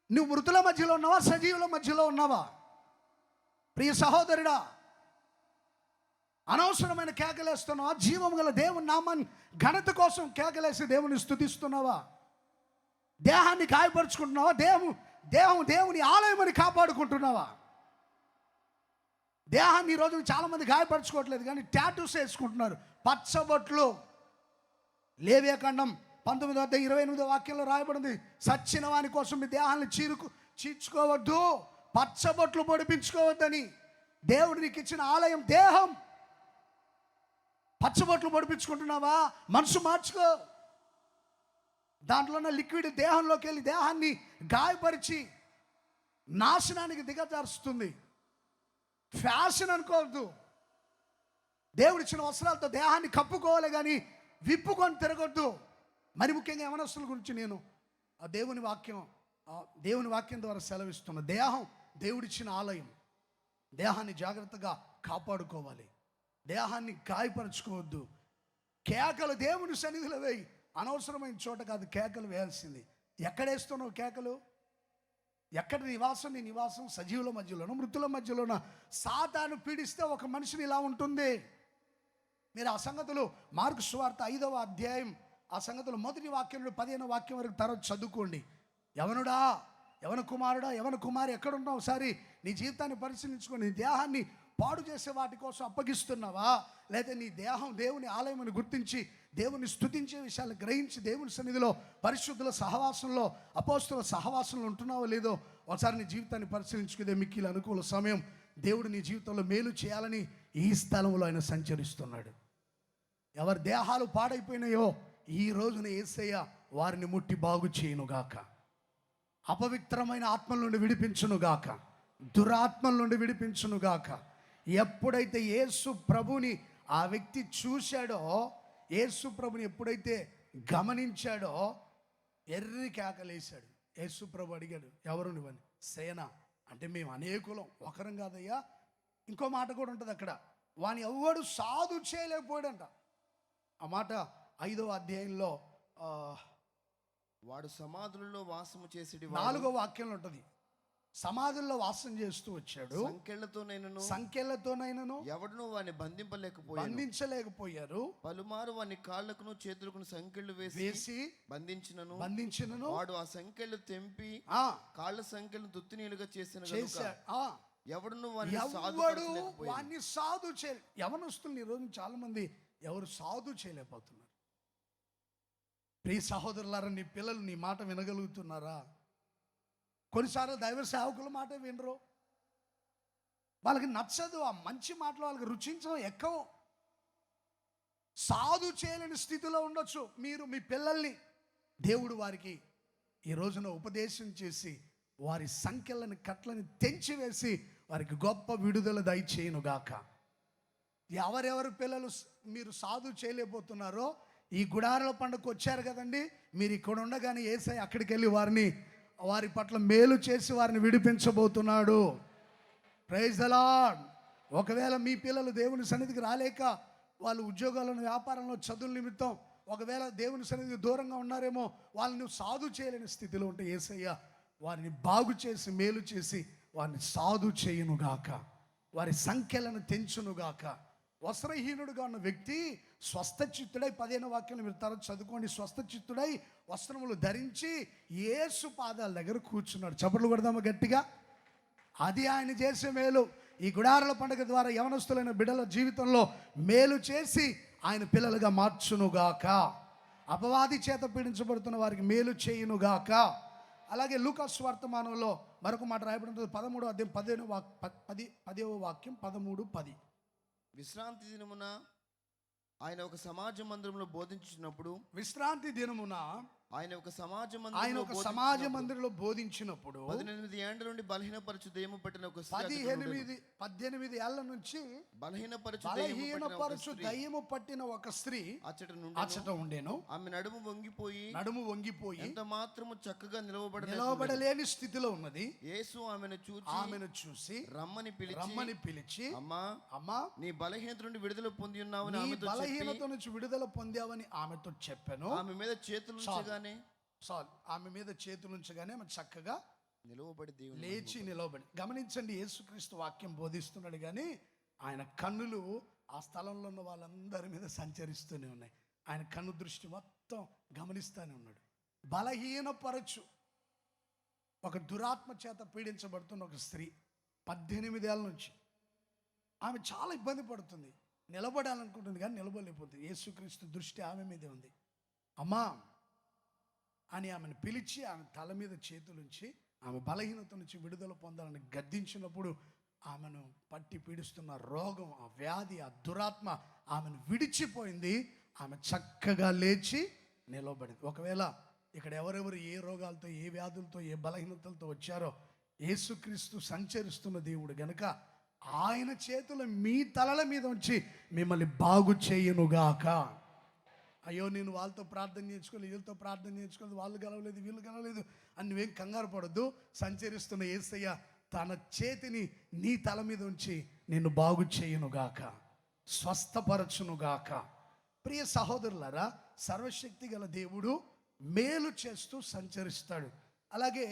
నువ్వు మృతుల మధ్యలో ఉన్నావా, సజీవుల మధ్యలో ఉన్నావా? ప్రియ సహోదరుడా, అనవసరమైన కేకలేస్తున్నావా? జీవం గల దేవుని నామాన్ని ఘనత కోసం కేకలేసి దేవుని స్తుతిస్తున్నావా? దేహాన్ని గాయపరుచుకుంటున్నావా? దేవుని ఆలయమని కాపాడుకుంటున్నావా? దేహాన్ని ఈరోజు చాలామంది గాయపరచుకోవట్లేదు, కానీ టాటూస్ వేసుకుంటున్నారు, పచ్చబొట్లు. లేవియాకాండం 19:28 వాక్యంలో రాయబడింది, సచ్చిన వాని కోసం మీ దేహాన్ని చీల్చుకోవద్దు, పచ్చబొట్లు పొడిపించుకోవద్దని. దేవుడు నీకు ఇచ్చిన ఆలయం దేహం. పచ్చబొట్లు పొడిపించుకుంటున్నావా? మనసు మార్చుకో. దాంట్లో ఉన్న లిక్విడ్ దేహంలోకి వెళ్ళి దేహాన్ని గాయపరిచి నాశనానికి దిగజారుస్తుంది. ఫ్యాషన్ అనుకోవద్దు. దేవుడిచ్చిన వస్త్రాలతో దేహాన్ని కప్పుకోవాలి, కానీ విప్పుకొని తిరగొద్దు. మరి ముఖ్యంగా యవనస్తుల గురించి నేను దేవుని వాక్యం ద్వారా సెలవిస్తున్నా. దేహం దేవుడిచ్చిన ఆలయం. దేహాన్ని జాగ్రత్తగా కాపాడుకోవాలి, దేహాన్ని గాయపరచుకోవద్దు. కేకలు దేవుని సన్నిధిలో వేయి. అనవసరమైన చోట కాదు కేకలు వేయాల్సింది. ఎక్కడేస్తున్నావు కేకలు? ఎక్కడ నివాసం నీ నివాసం సజీవుల మధ్యలోనూ మృతుల మధ్యలోన. సాతాను పీడిస్తే ఒక మనిషిని ఇలా ఉంటుంది. మీరు ఆ సంగతులు మార్కు సువార్త 5వ అధ్యాయం ఆ సంగతులు 1వ వాక్యం నుండి 15వ వాక్యం వరకు తర్వాత చదువుకోండి. యవనుడా, యవన కుమారుడా, యవన కుమారి ఎక్కడున్నావు? ఒకసారి నీ జీవితాన్ని పరిశీలించుకొని, నీ దేహాన్ని పాడు చేసే వాటి కోసం అప్పగిస్తున్నావా, లేదా నీ దేహం దేవుని ఆలయమని గుర్తించి దేవుని స్తుతించే విషయాలు గ్రహించి దేవుని సన్నిధిలో పరిశుద్ధుల సహవాసంలో అపోస్తుల సహవాసంలో ఉంటున్నావో లేదో ఒకసారి నీ జీవితాన్ని పరిశీలించుకునే మిక్కిలి అనుకూల సమయం. దేవుడు నీ జీవితంలో మేలు చేయాలని ఈ స్థలంలో ఆయన సంచరిస్తున్నాడు. ఎవరి దేహాలు పాడైపోయినాయో ఈ రోజున యేసయ్య వారిని ముట్టి బాగు చేయునుగాక. అపవిత్రమైన ఆత్మల నుండి విడిపించునుగాక, దురాత్మల నుండి విడిపించునుగాక. ఎప్పుడైతే యేసు ప్రభుని ఆ వ్యక్తి చూశాడో, యేసు ప్రభుని ఎప్పుడైతే గమనించాడో ఎర్రి కేకలేశాడు. యేసు ప్రభు అడిగాడు, ఎవరు నువ్వని? సేన అంటే మేము అనేకులం, ఒకరం కాదయ్యా. ఇంకో మాట కూడా ఉంటుంది అక్కడ, వాని ఎవ్వడు సాధు చేయలేకపోయాడంట. ఆ మాట 5వ అధ్యాయంలో వాడు సమాధులలో వాసము చేసేటి 4వ వాక్యంలో ఉంటుంది. సమాధుల్లో వాసం చేస్తూ వచ్చాడు. సంఖ్యలతోనైనను ఎవడును వాని బంధించలేకపోయారు. పలుమారు వాని కాళ్ళకును చేతులకు సంఖ్యలు వేసి బంధించినను వాడు ఆ సంఖ్యలు తెంపి కాళ్ళ సంఖ్యలు దుత్తినీలుగా చేశాడు. ఎవడును వాన్ని సాధు చేయలే. యవనస్తులు ఈ రోజు చాలా మంది ఎవరు సాధు చేయలేకపోతున్నారు. ప్రియ సహోదరులారా, నీ పిల్లలు నీ మాట వినగలుగుతున్నారా? కొన్నిసార్లు దైవ సేవకుల మాట వినరు. వాళ్ళకి నచ్చదు ఆ మంచి మాటలు, వాళ్ళకి రుచించడం ఎక్కువ. సాధు చేయలేని స్థితిలో ఉండొచ్చు మీరు. మీ పిల్లల్ని దేవుడు వారికి ఈ రోజున ఉపదేశం చేసి వారి సంఖ్యలని కట్లని తెంచివేసి వారికి గొప్ప విడుదల దయచేయునుగాక. ఎవరెవరు పిల్లలు మీరు సాధు చేయలేకపోతున్నారో, ఈ గుడారాల పండుగకు వచ్చారు కదండి, మీరు ఇక్కడ ఉండగానే యేసయ్య అక్కడికి వెళ్ళి వారి పట్ల మేలు చేసి వారిని విడిపించబోతున్నాడు. Praise the lord. ఒకవేళ మీ పిల్లలు దేవుని సన్నిధికి రాలేక వాళ్ళు ఉద్యోగాలను, వ్యాపారంలో, చదువుల నిమిత్తం ఒకవేళ దేవుని సన్నిధికి దూరంగా ఉన్నారేమో, వాళ్ళని నువ్వు సాధు చేయలేని స్థితిలో ఉంటే యేసయ్య వారిని బాగు చేసి మేలు చేసి వారిని సాధు చేయునుగాక, వారి సంఖ్యలను తెంచునుగాక. వస్త్రహీనుడుగా ఉన్న వ్యక్తి స్వస్థచిత్తుడై 15వ వాక్యం మీరు తర్వాత చదువుకోండి. స్వస్థచిత్తుడై వస్త్రములు ధరించి యేసు పాదాల దగ్గర కూర్చున్నాడు. చప్పట్లు కొడదామా గట్టిగా? అది ఆయన చేసే మేలు. ఈ గుడారాల పండుగ ద్వారా యవనస్తులైన బిడ్డల జీవితంలో మేలు చేసి ఆయన పిల్లలుగా మార్చునుగాక. అపవాది చేత పీడించబడుతున్న వారికి మేలు చేయునుగాక. అలాగే లూకాసు వర్తమానంలో మరొక మాట రాయబడి ఉంటుంది. 13వ అధ్యాయం 10వ వాక్యం 13:10. విశ్రాంతి దినమున ఆయన ఒక సమాజ మందిరంలో బోధించినప్పుడు, విశ్రాంతి దినమున ఆయన ఒక సమాజ మందిరంలో బోధించినప్పుడు 18 ఏళ్ల నుండి బలహీనపరచు దెయ్యము పట్టిన ఒక స్త్రీ, 18 ఏళ్ల నుంచి బలహీనపరచు దయ్యము పట్టిన ఒక స్త్రీ అచ్చట ఉండేను. ఆమె నడుము వంగిపోయి ఎంత మాత్రము చక్కగా నిలవబడలేని స్థితిలో ఉన్నది. యేసు ఆమెను చూసి రమ్మని పిలిచి అమ్మా నీ బలహీనత నుండి విడుదల పొంది ఉన్నావని ఆమెతో చెప్పాను. ఆమె మీద చేతులు ఆమె మీద చేతులు ఉంచగానే ఆమె చక్కగా లేచి నిలవబడి. గమనించండి, యేసుక్రీస్తు వాక్యం బోధిస్తున్నాడు కానీ ఆయన కన్నులు ఆ స్థలంలో ఉన్న వాళ్ళందరి మీద సంచరిస్తూనే ఉన్నాయి. ఆయన కన్ను దృష్టి మొత్తం గమనిస్తూనే ఉన్నాడు. బలహీనపరచు ఒక దురాత్మ చేత పీడించబడుతున్న ఒక స్త్రీ 18 ఏళ్ళ నుంచి ఆమె చాలా ఇబ్బంది పడుతుంది. నిలబడాలనుకుంటుంది కానీ నిలబడలేకపోతుంది. యేసుక్రీస్తు దృష్టి ఆమె మీదే ఉంది. అమ్మా అని ఆమెను పిలిచి ఆమె తల మీద చేతులుంచి ఆమె బలహీనత నుంచి విడుదల పొందాలని గద్దించినప్పుడు ఆమెను పట్టి పీడిస్తున్న రోగం, ఆ వ్యాధి, ఆ దురాత్మ ఆమెను విడిచిపోయింది. ఆమె చక్కగా లేచి నిలబడింది. ఒకవేళ ఇక్కడ ఎవరెవరు ఏ రోగాలతో, ఏ వ్యాధులతో, ఏ బలహీనతలతో వచ్చారో యేసుక్రీస్తు సంచరిస్తున్న దేవుడు గనుక ఆయన చేతులు మీ తలల మీద ఉంచి మిమ్మల్ని బాగు చేయునుగాక. అయ్యో నేను వాళ్ళతో ప్రార్థన చేయించుకోలేదు, వీళ్ళతో ప్రార్థన చేయించుకోలేదు, వాళ్ళు గెలవలేదు, వీళ్ళు గెలవలేదు అని నువ్వేం కంగారు పడద్దు. సంచరిస్తున్న యేసయ్య తన చేతిని నీ తల మీద ఉంచి నిన్ను బాగు చేయునుగాక, స్వస్థపరచునుగాక. ప్రియ సహోదరులారా, సర్వశక్తి గల దేవుడు మేలు చేస్తూ సంచరిస్తాడు. అలాగే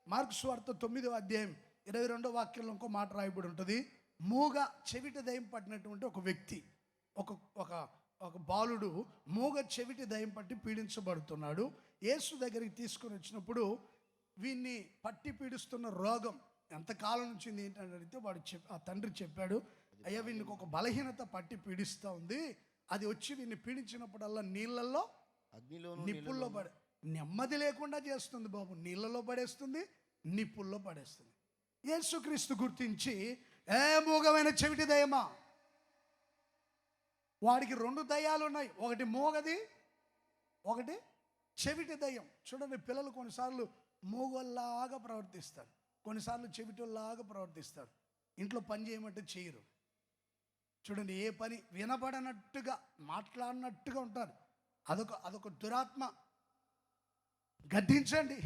మార్కు సువార్త 9వ అధ్యాయం 22వ వాక్యంలో ఇంకో మాట రాయబడి ఉంటుంది. మూగ చెవిటి దయ్యం పట్టినటువంటి ఒక వ్యక్తి, ఒక ఒక ఒక బాలుడు మూగ చెవిటి దయ్యం పట్టి పీడించబడుతున్నాడు. యేసు దగ్గరికి తీసుకొని వచ్చినప్పుడు వీన్ని పట్టి పీడిస్తున్న రోగం ఎంతకాలం నుంచి ఏంటంటే అడిగితే ఆ తండ్రి చెప్పాడు, అయ్యా వీళ్ళకి ఒక బలహీనత పట్టి పీడిస్తూ ఉంది, అది వచ్చి వీన్ని పీడించినప్పుడల్లా నీళ్ళల్లో నిప్పుల్లో నెమ్మది లేకుండా చేస్తుంది బాబు, నీళ్ళలో పడేస్తుంది, నిప్పుల్లో పడేస్తుంది. యేసుక్రీస్తు గుర్తించి, ఏ మూగమైన చెవిటి దయ్యమా, వాడికి 2 దయ్యాలు ఉన్నాయి, ఒకటి మూగది, ఒకటి చెవిటి దయ్యం. చూడండి, పిల్లలు కొన్నిసార్లు మూగల్లాగా ప్రవర్తిస్తారు, కొన్నిసార్లు చెవిటోల్లాగా ప్రవర్తిస్తారు. ఇంట్లో పని చేయమంటే చేయరు. చూడండి, ఏ పని వినబడనట్టుగా మాట్లాడినట్టుగా ఉంటారు. అదొక దురాత్మ. గద్దించండి.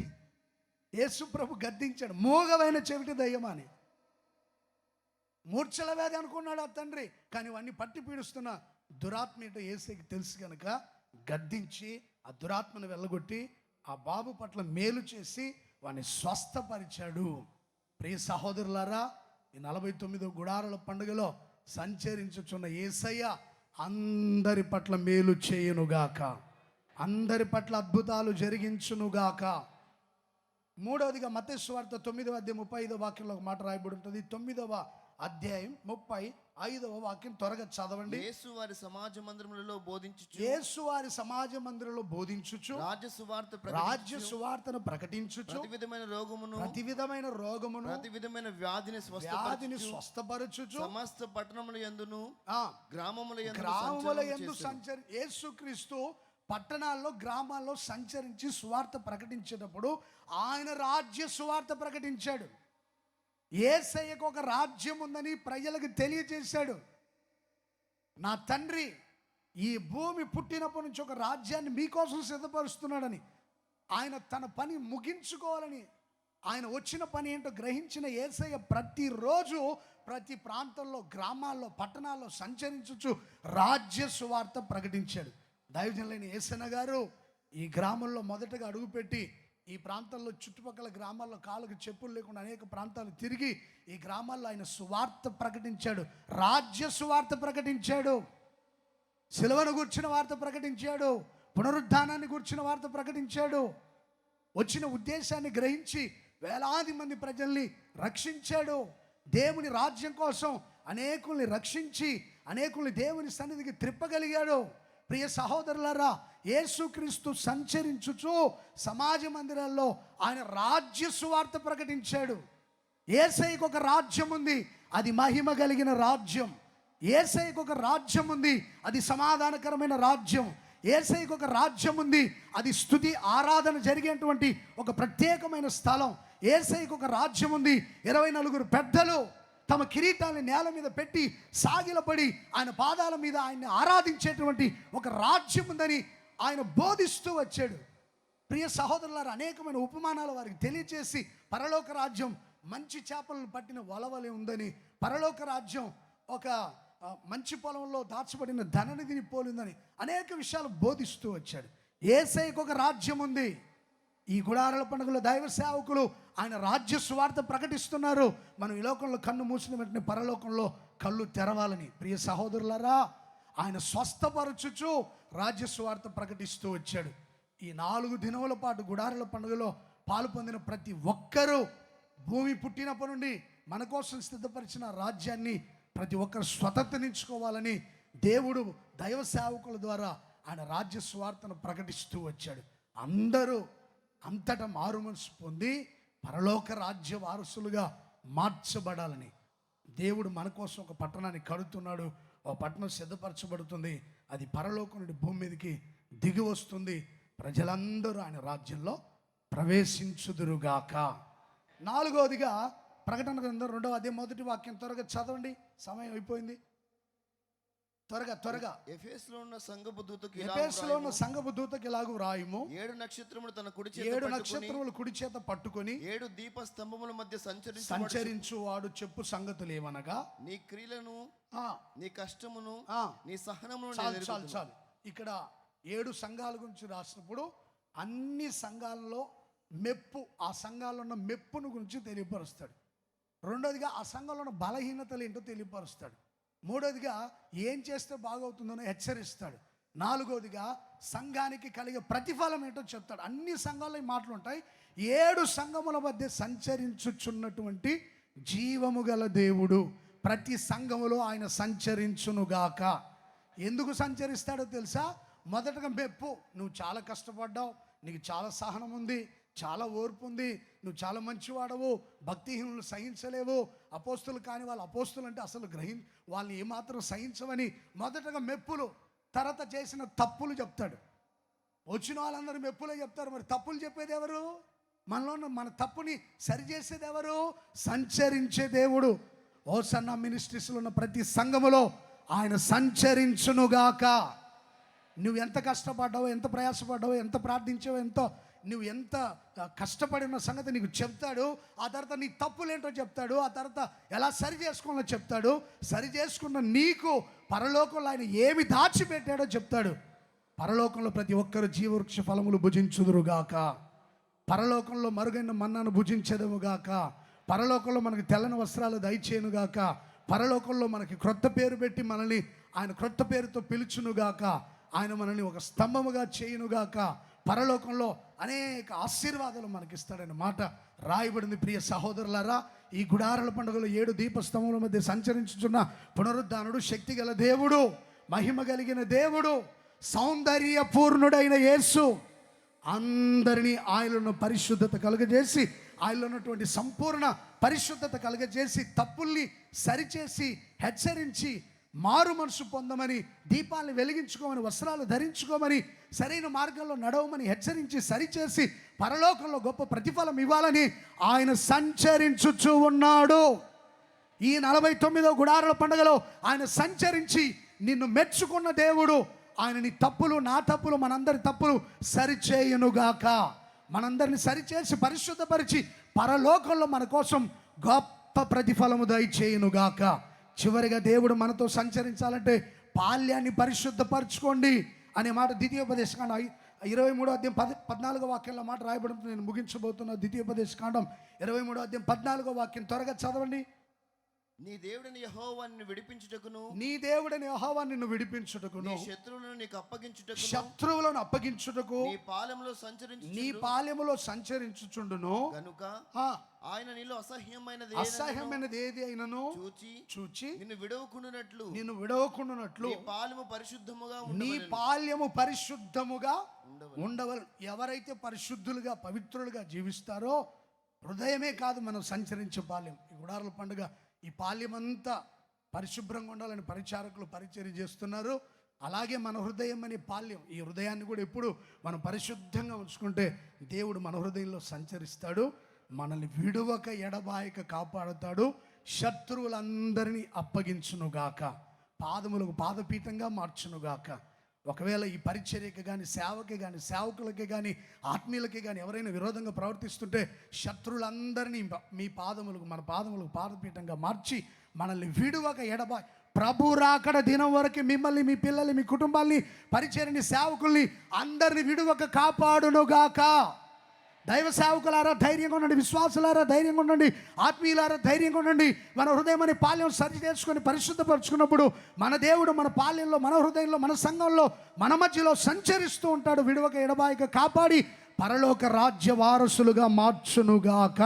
యేసు ప్రభు గద్దించాడు, మూగమైన చెవిటి దయ్యమా అని. మూర్ఛల వ్యాధి అనుకున్నాడు ఆ తండ్రి, కానీ వాడిని పట్టి పీడిస్తున్న దురాత్మ ఏంటో యేసుకి తెలుసు కనుక గద్దించి ఆ దురాత్మను వెళ్ళగొట్టి ఆ బాబు పట్ల మేలు చేసి వాడిని స్వస్థపరిచాడు. ప్రియ సహోదరులారా, ఈ 49వ గుడారాల పండుగలో సంచరించుచున్న యేసయ్య అందరి పట్ల మేలు చేయునుగాక, అందరి పట్ల అద్భుతాలు జరిగించునుగాక. మూడవదిగా మత్తయి సువార్త 9వ అధ్యాయం 35వ వాక్యంలో ఒక మాట రాయబడి ఉంటుంది. 9వ అధ్యాయం 35వ వాక్యం త్వరగా చదవండి. యేసు వారి సమాజ మందిరములలో బోధించుచు రాజ్య సువార్తను ప్రకటించుచు ప్రతి విధమైన రోగమును ప్రతి విధమైన వ్యాధిని స్వస్థపరచుచు సమస్త పట్టణముల యందును గ్రామముల యందు సంచరి. యేసుక్రీస్తు పట్టణాల్లో గ్రామాల్లో సంచరించి సువార్త ప్రకటించేటప్పుడు ఆయన రాజ్య సువార్త ప్రకటించాడు. యేసయ్యకు ఒక రాజ్యం ఉందని ప్రజలకు తెలియజేశాడు. నా తండ్రి ఈ భూమి పుట్టినప్పటి నుంచి ఒక రాజ్యాన్ని మీకోసం సిద్ధపరుస్తున్నాడని, ఆయన తన పని ముగించుకోవాలని, ఆయన వచ్చిన పని ఏంటో గ్రహించిన యేసయ్య ప్రతిరోజు ప్రతి ప్రాంతంలో గ్రామాల్లో పట్టణాల్లో సంచరించుచు రాజ్య సువార్త ప్రకటించాడు. దైవజనులైన యేసన్న గారు ఈ గ్రామంలో మొదటగా అడుగుపెట్టి ఈ ప్రాంతాల్లో చుట్టుపక్కల గ్రామాల్లో కాళ్ళకు చెప్పులు లేకుండా అనేక ప్రాంతాలు తిరిగి ఈ గ్రామాల్లో ఆయన సువార్త ప్రకటించాడు, రాజ్య సువార్త ప్రకటించాడు, సిలువను గూర్చిన వార్త ప్రకటించాడు, పునరుద్ధానాన్ని గూర్చిన వార్త ప్రకటించాడు. వచ్చిన ఉద్దేశాన్ని గ్రహించి వేలాది మంది ప్రజల్ని రక్షించాడు. దేవుని రాజ్యం కోసం అనేకుల్ని రక్షించి అనేకుల్ని దేవుని సన్నిధికి త్రిప్పగలిగాడు. ప్రియ సహోదరులారా, యేసుక్రీస్తు సంచరించుచు సమాజ మందిరాల్లో ఆయన రాజ్య సువార్త ప్రకటించాడు. యేసయ్యకు ఒక రాజ్యం ఉంది, అది మహిమ కలిగిన రాజ్యం. యేసయ్యకు ఒక రాజ్యం ఉంది, అది సమాధానకరమైన రాజ్యం. యేసయ్యకు ఒక రాజ్యం ఉంది, అది స్తుతి ఆరాధన జరిగేటువంటి ఒక ప్రత్యేకమైన స్థలం. యేసయ్యకు ఒక రాజ్యం ఉంది, 24 పెద్దలు తమ కిరీటాన్ని నేల మీద పెట్టి సాగిలపడి ఆయన పాదాల మీద ఆయన్ని ఆరాధించేటువంటి ఒక రాజ్యం ఉందని ఆయన బోధిస్తూ వచ్చాడు. ప్రియ సహోదరులారా, అనేకమైన ఉపమానాలు వారికి తెలియచేసి పరలోక రాజ్యం మంచి చేపలను పట్టిన వలవలే ఉందని, పరలోక రాజ్యం ఒక మంచి పొలంలో దాచబడిన ధననిధిని పోలిందని అనేక విషయాలు బోధిస్తూ వచ్చాడు. యేసయ్యకు ఒక రాజ్యం ఉంది. ఈ గుడారాల పండుగలో దైవ సేవకులు ఆయన రాజ్య సువార్త ప్రకటిస్తున్నారు. మనం ఈ లోకంలో కన్ను మూసిన వెంటనే పరలోకంలో కళ్ళు తెరవాలని. ప్రియ సహోదరులారా, ఆయన స్వస్థపరచుచు రాజ్య సువార్త ప్రకటిస్తూ వచ్చాడు. ఈ 4 దినముల పాటు గుడారాల పండుగలో పాలు పొందిన ప్రతి ఒక్కరూ భూమి పుట్టినప్పటి నుండి మన కోసం సిద్ధపరిచిన రాజ్యాన్ని ప్రతి ఒక్కరు స్వతంత్రించుకోవాలని దేవుడు దైవ సేవకుల ద్వారా ఆయన రాజ్య సువార్తను ప్రకటిస్తూ వచ్చాడు. అందరూ అంతటా మారు మనసు పొంది పరలోక రాజ్య వారసులుగా మార్చబడాలని దేవుడు మన కోసం ఒక పట్టణాన్ని కడుతున్నాడు. ఒక పట్టణం సిద్ధపరచబడుతుంది, అది పరలోకం నుండి భూమి మీదకి దిగి వస్తుంది. ప్రజలందరూ ఆయన రాజ్యంలో ప్రవేశించుదురుగాక. 4వదిగా ప్రకటన గ్రంథం 2వ అధ్యాయం 1వ వాక్యం త్వరగా చదవండి, సమయం అయిపోయింది. త్వరగా. ఎఫెసులో ఉన్న సంఘపు దూతకి ఇలాగు వ్రాయుము, 7 నక్షత్రములు తన కుడి చేత పట్టుకొని 7 దీప స్తంభముల మధ్య సంచరించు వాడు చెప్పు సంగతులు ఏమనగా, నీ క్రియలను నీ కష్టమును నీ సహనమును. చాలు. ఇక్కడ 7 సంఘాల గురించి రాసినప్పుడు అన్ని సంఘాలలో మెప్పు, ఆ సంఘాల్లో ఉన్న మెప్పును గురించి తెలియపరుస్తాడు. రెండోదిగా ఆ సంఘంలో ఉన్న బలహీనతలు ఏంటో తెలియపరుస్తాడు. మూడోదిగా ఏం చేస్తే బాగవుతుందో హెచ్చరిస్తాడు. నాలుగోదిగా సంఘానికి కలిగే ప్రతిఫలం ఏంటో చెప్తాడు. అన్ని సంఘాల్లో ఈ మాటలు ఉంటాయి. 7 సంఘముల మధ్య సంచరించుచున్నటువంటి జీవము గల దేవుడు ప్రతి సంఘములో ఆయన సంచరించునుగాక. ఎందుకు సంచరిస్తాడో తెలుసా? మొదటగా మెప్పు, నువ్వు చాలా కష్టపడ్డావు, నీకు చాలా సహనం ఉంది, చాలా ఓర్పు ఉంది, నువ్వు చాలా మంచివాడవు, భక్తిహీనులు సహించలేవు, అపోస్తులు కాని వాళ్ళు అపోస్తులు అంటే అసలు వాళ్ళని ఏమాత్రం సహించవని మొదటగా మెప్పులు. తర్వాత చేసిన తప్పులు చెప్తాడు. వచ్చిన వాళ్ళందరూ మెప్పులే చెప్తారు, మరి తప్పులు చెప్పేది ఎవరు? మనలో ఉన్న మన తప్పుని సరిచేసేది ఎవరు? సంచరించే దేవుడు. హోసన్నా మినిస్ట్రీస్లో ఉన్న ప్రతి సంఘములో ఆయన సంచరించునుగాక. నువ్వు ఎంత కష్టపడ్డావో, ఎంత ప్రయాసపడ్డావో, ఎంత ప్రార్థించావో, నువ్వు ఎంత కష్టపడిన సంగతి నీకు చెప్తాడు. ఆ తర్వాత నీ తప్పులేంటో చెప్తాడు. ఆ తర్వాత ఎలా సరి చేసుకోవాలో చెప్తాడు. సరి చేసుకున్న నీకు పరలోకంలో ఆయన ఏమి దాచిపెట్టాడో చెప్తాడు. పరలోకంలో ప్రతి ఒక్కరు జీవవృక్ష ఫలములు భుజించుదురుగాక, పరలోకంలో మరుగైన మన్నాను భుజించదుముగాక, పరలోకంలో మనకి తెల్లని వస్త్రాలు దయచేయునుగాక, పరలోకంలో మనకి క్రొత్త పేరు పెట్టి మనల్ని ఆయన క్రొత్త పేరుతో పిలుచునుగాక, ఆయన మనల్ని ఒక స్తంభముగా చేయునుగాక, పరలోకంలో అనేక ఆశీర్వాదాలు మనకిస్తాడనే మాట రాయబడింది. ప్రియ సహోదరులారా, ఈ గుడారాల పండుగలో 7 దీపస్తంభముల మధ్య సంచరించుచున్న పునరుద్ధానుడు, శక్తి గల దేవుడు, మహిమ కలిగిన దేవుడు, సౌందర్యపూర్ణుడైన యేసు అందరినీ ఆయనలో పరిశుద్ధత కలుగజేసి, ఆయనలో ఉన్నటువంటి సంపూర్ణ పరిశుద్ధత కలుగజేసి, తప్పుల్ని సరిచేసి, హెచ్చరించి, మారు మనసు పొందమని, దీపాలను వెలిగించుకోమని, వస్త్రాలు ధరించుకోమని, సరైన మార్గంలో నడవమని హెచ్చరించి, సరిచేసి పరలోకంలో గొప్ప ప్రతిఫలం ఇవ్వాలని ఆయన సంచరించుచూ ఉన్నాడు. ఈ 49వ గుడారాల పండుగలో ఆయన సంచరించి నిన్ను మెచ్చుకున్న దేవుడు. ఆయన నీ తప్పులు, నా తప్పులు, మనందరి తప్పులు సరిచేయునుగాక. మనందరిని సరిచేసి పరిశుద్ధపరిచి పరలోకంలో మన కోసం గొప్ప ప్రతిఫలము దయచేయునుగాక. చివరిగా దేవుడు మనతో సంచరించాలంటే పాల్యాన్ని పరిశుద్ధపరచుకోండి అనే మాట ద్వితీయోపదేశకాండం 23వ అధ్యాయం 14వ వాక్యంలో మాట రాయబడుతుంది. నేను ముగించబోతున్నా. ద్వితీయోపదేశకాండం 23వ అధ్యాయం 14వ వాక్యం త్వరగా చదవండి. నీ దేవుడని యెహోవాను విడిపించుటకును, నీ దేవుడని యెహోవాను నిన్ను విడిపించుటకును, శత్రువులను నీకు అప్పగించుటకు, శత్రువులను అప్పగించుటకు, నీ పాలెములో సంచరించుచుండును గనుక ఆయన నీలో అసహ్యమైనది ఏది అయినను చూచి నిన్ను విడవకుండునట్లు నీ పాల్యము పరిశుద్ధముగా ఉండవలెను. ఎవరైతే పరిశుద్ధులుగా పవిత్రులుగా జీవిస్తారో, హృదయమే కాదు మనం సంచరించే పాల్యం. ఈ గుడారాల పండుగ ఈ పాల్యమంతా పరిశుభ్రంగా ఉండాలని పరిచారకులు పరిచర్య చేస్తున్నారు. అలాగే మన హృదయం అనే పాల్యం, ఈ హృదయాన్ని కూడా ఎప్పుడు మనం పరిశుద్ధంగా ఉంచుకుంటే దేవుడు మన హృదయంలో సంచరిస్తాడు, మనల్ని విడువక ఎడబాయక కాపాడుతాడు, శత్రువులందరినీ అప్పగించునుగాక, పాదములకు పాదపీఠంగా మార్చునుగాక. ఒకవేళ ఈ పరిచర్యకి కానీ, సేవకి కానీ, సేవకులకి కానీ, ఆత్మీయులకి కానీ ఎవరైనా విరోధంగా ప్రవర్తిస్తుంటే శత్రువులందరినీ మీ పాదములకు, మన పాదములకు పాదపీఠంగా మార్చి మనల్ని విడువక ఎడబాయ్ ప్రభు రాకడ దినం వరకు మిమ్మల్ని, మీ పిల్లల్ని, మీ కుటుంబాల్ని, పరిచర్యని, సేవకుల్ని అందరిని విడువక కాపాడునుగాక. దైవ సేవకులారా ధైర్యంగా ఉండండి, విశ్వాసులారా ధైర్యంగా ఉండండి, ఆత్మీయులారా ధైర్యంగా ఉండండి. మన హృదయం అనే పాల్యం సరి చేసుకొని పరిశుద్ధపరచుకున్నప్పుడు మన దేవుడు మన పాల్యంలో, మన హృదయంలో, మన సంఘంలో, మన మధ్యలో సంచరిస్తూ ఉంటాడు. విడువక ఎడబాయక కాపాడి పరలోక రాజ్య వారసులుగా మార్చునుగాక.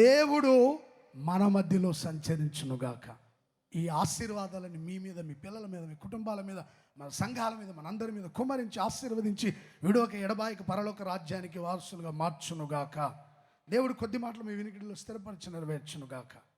దేవుడు మన మధ్యలో సంచరించునుగాక. ఈ ఆశీర్వాదాలని మీ మీద, మీ పిల్లల మీద, మీ కుటుంబాల మీద, మన సంఘాల మీద, మనందరి మీద కుమ్మరించి ఆశీర్వదించి విడువక ఎడబాయిక పరలోక రాజ్యానికి వారసులుగా మార్చునుగాక. దేవుడు కొద్ది మాటలు మీ వినికిడిలో స్థిరపరిచి నెరవేర్చునుగాక.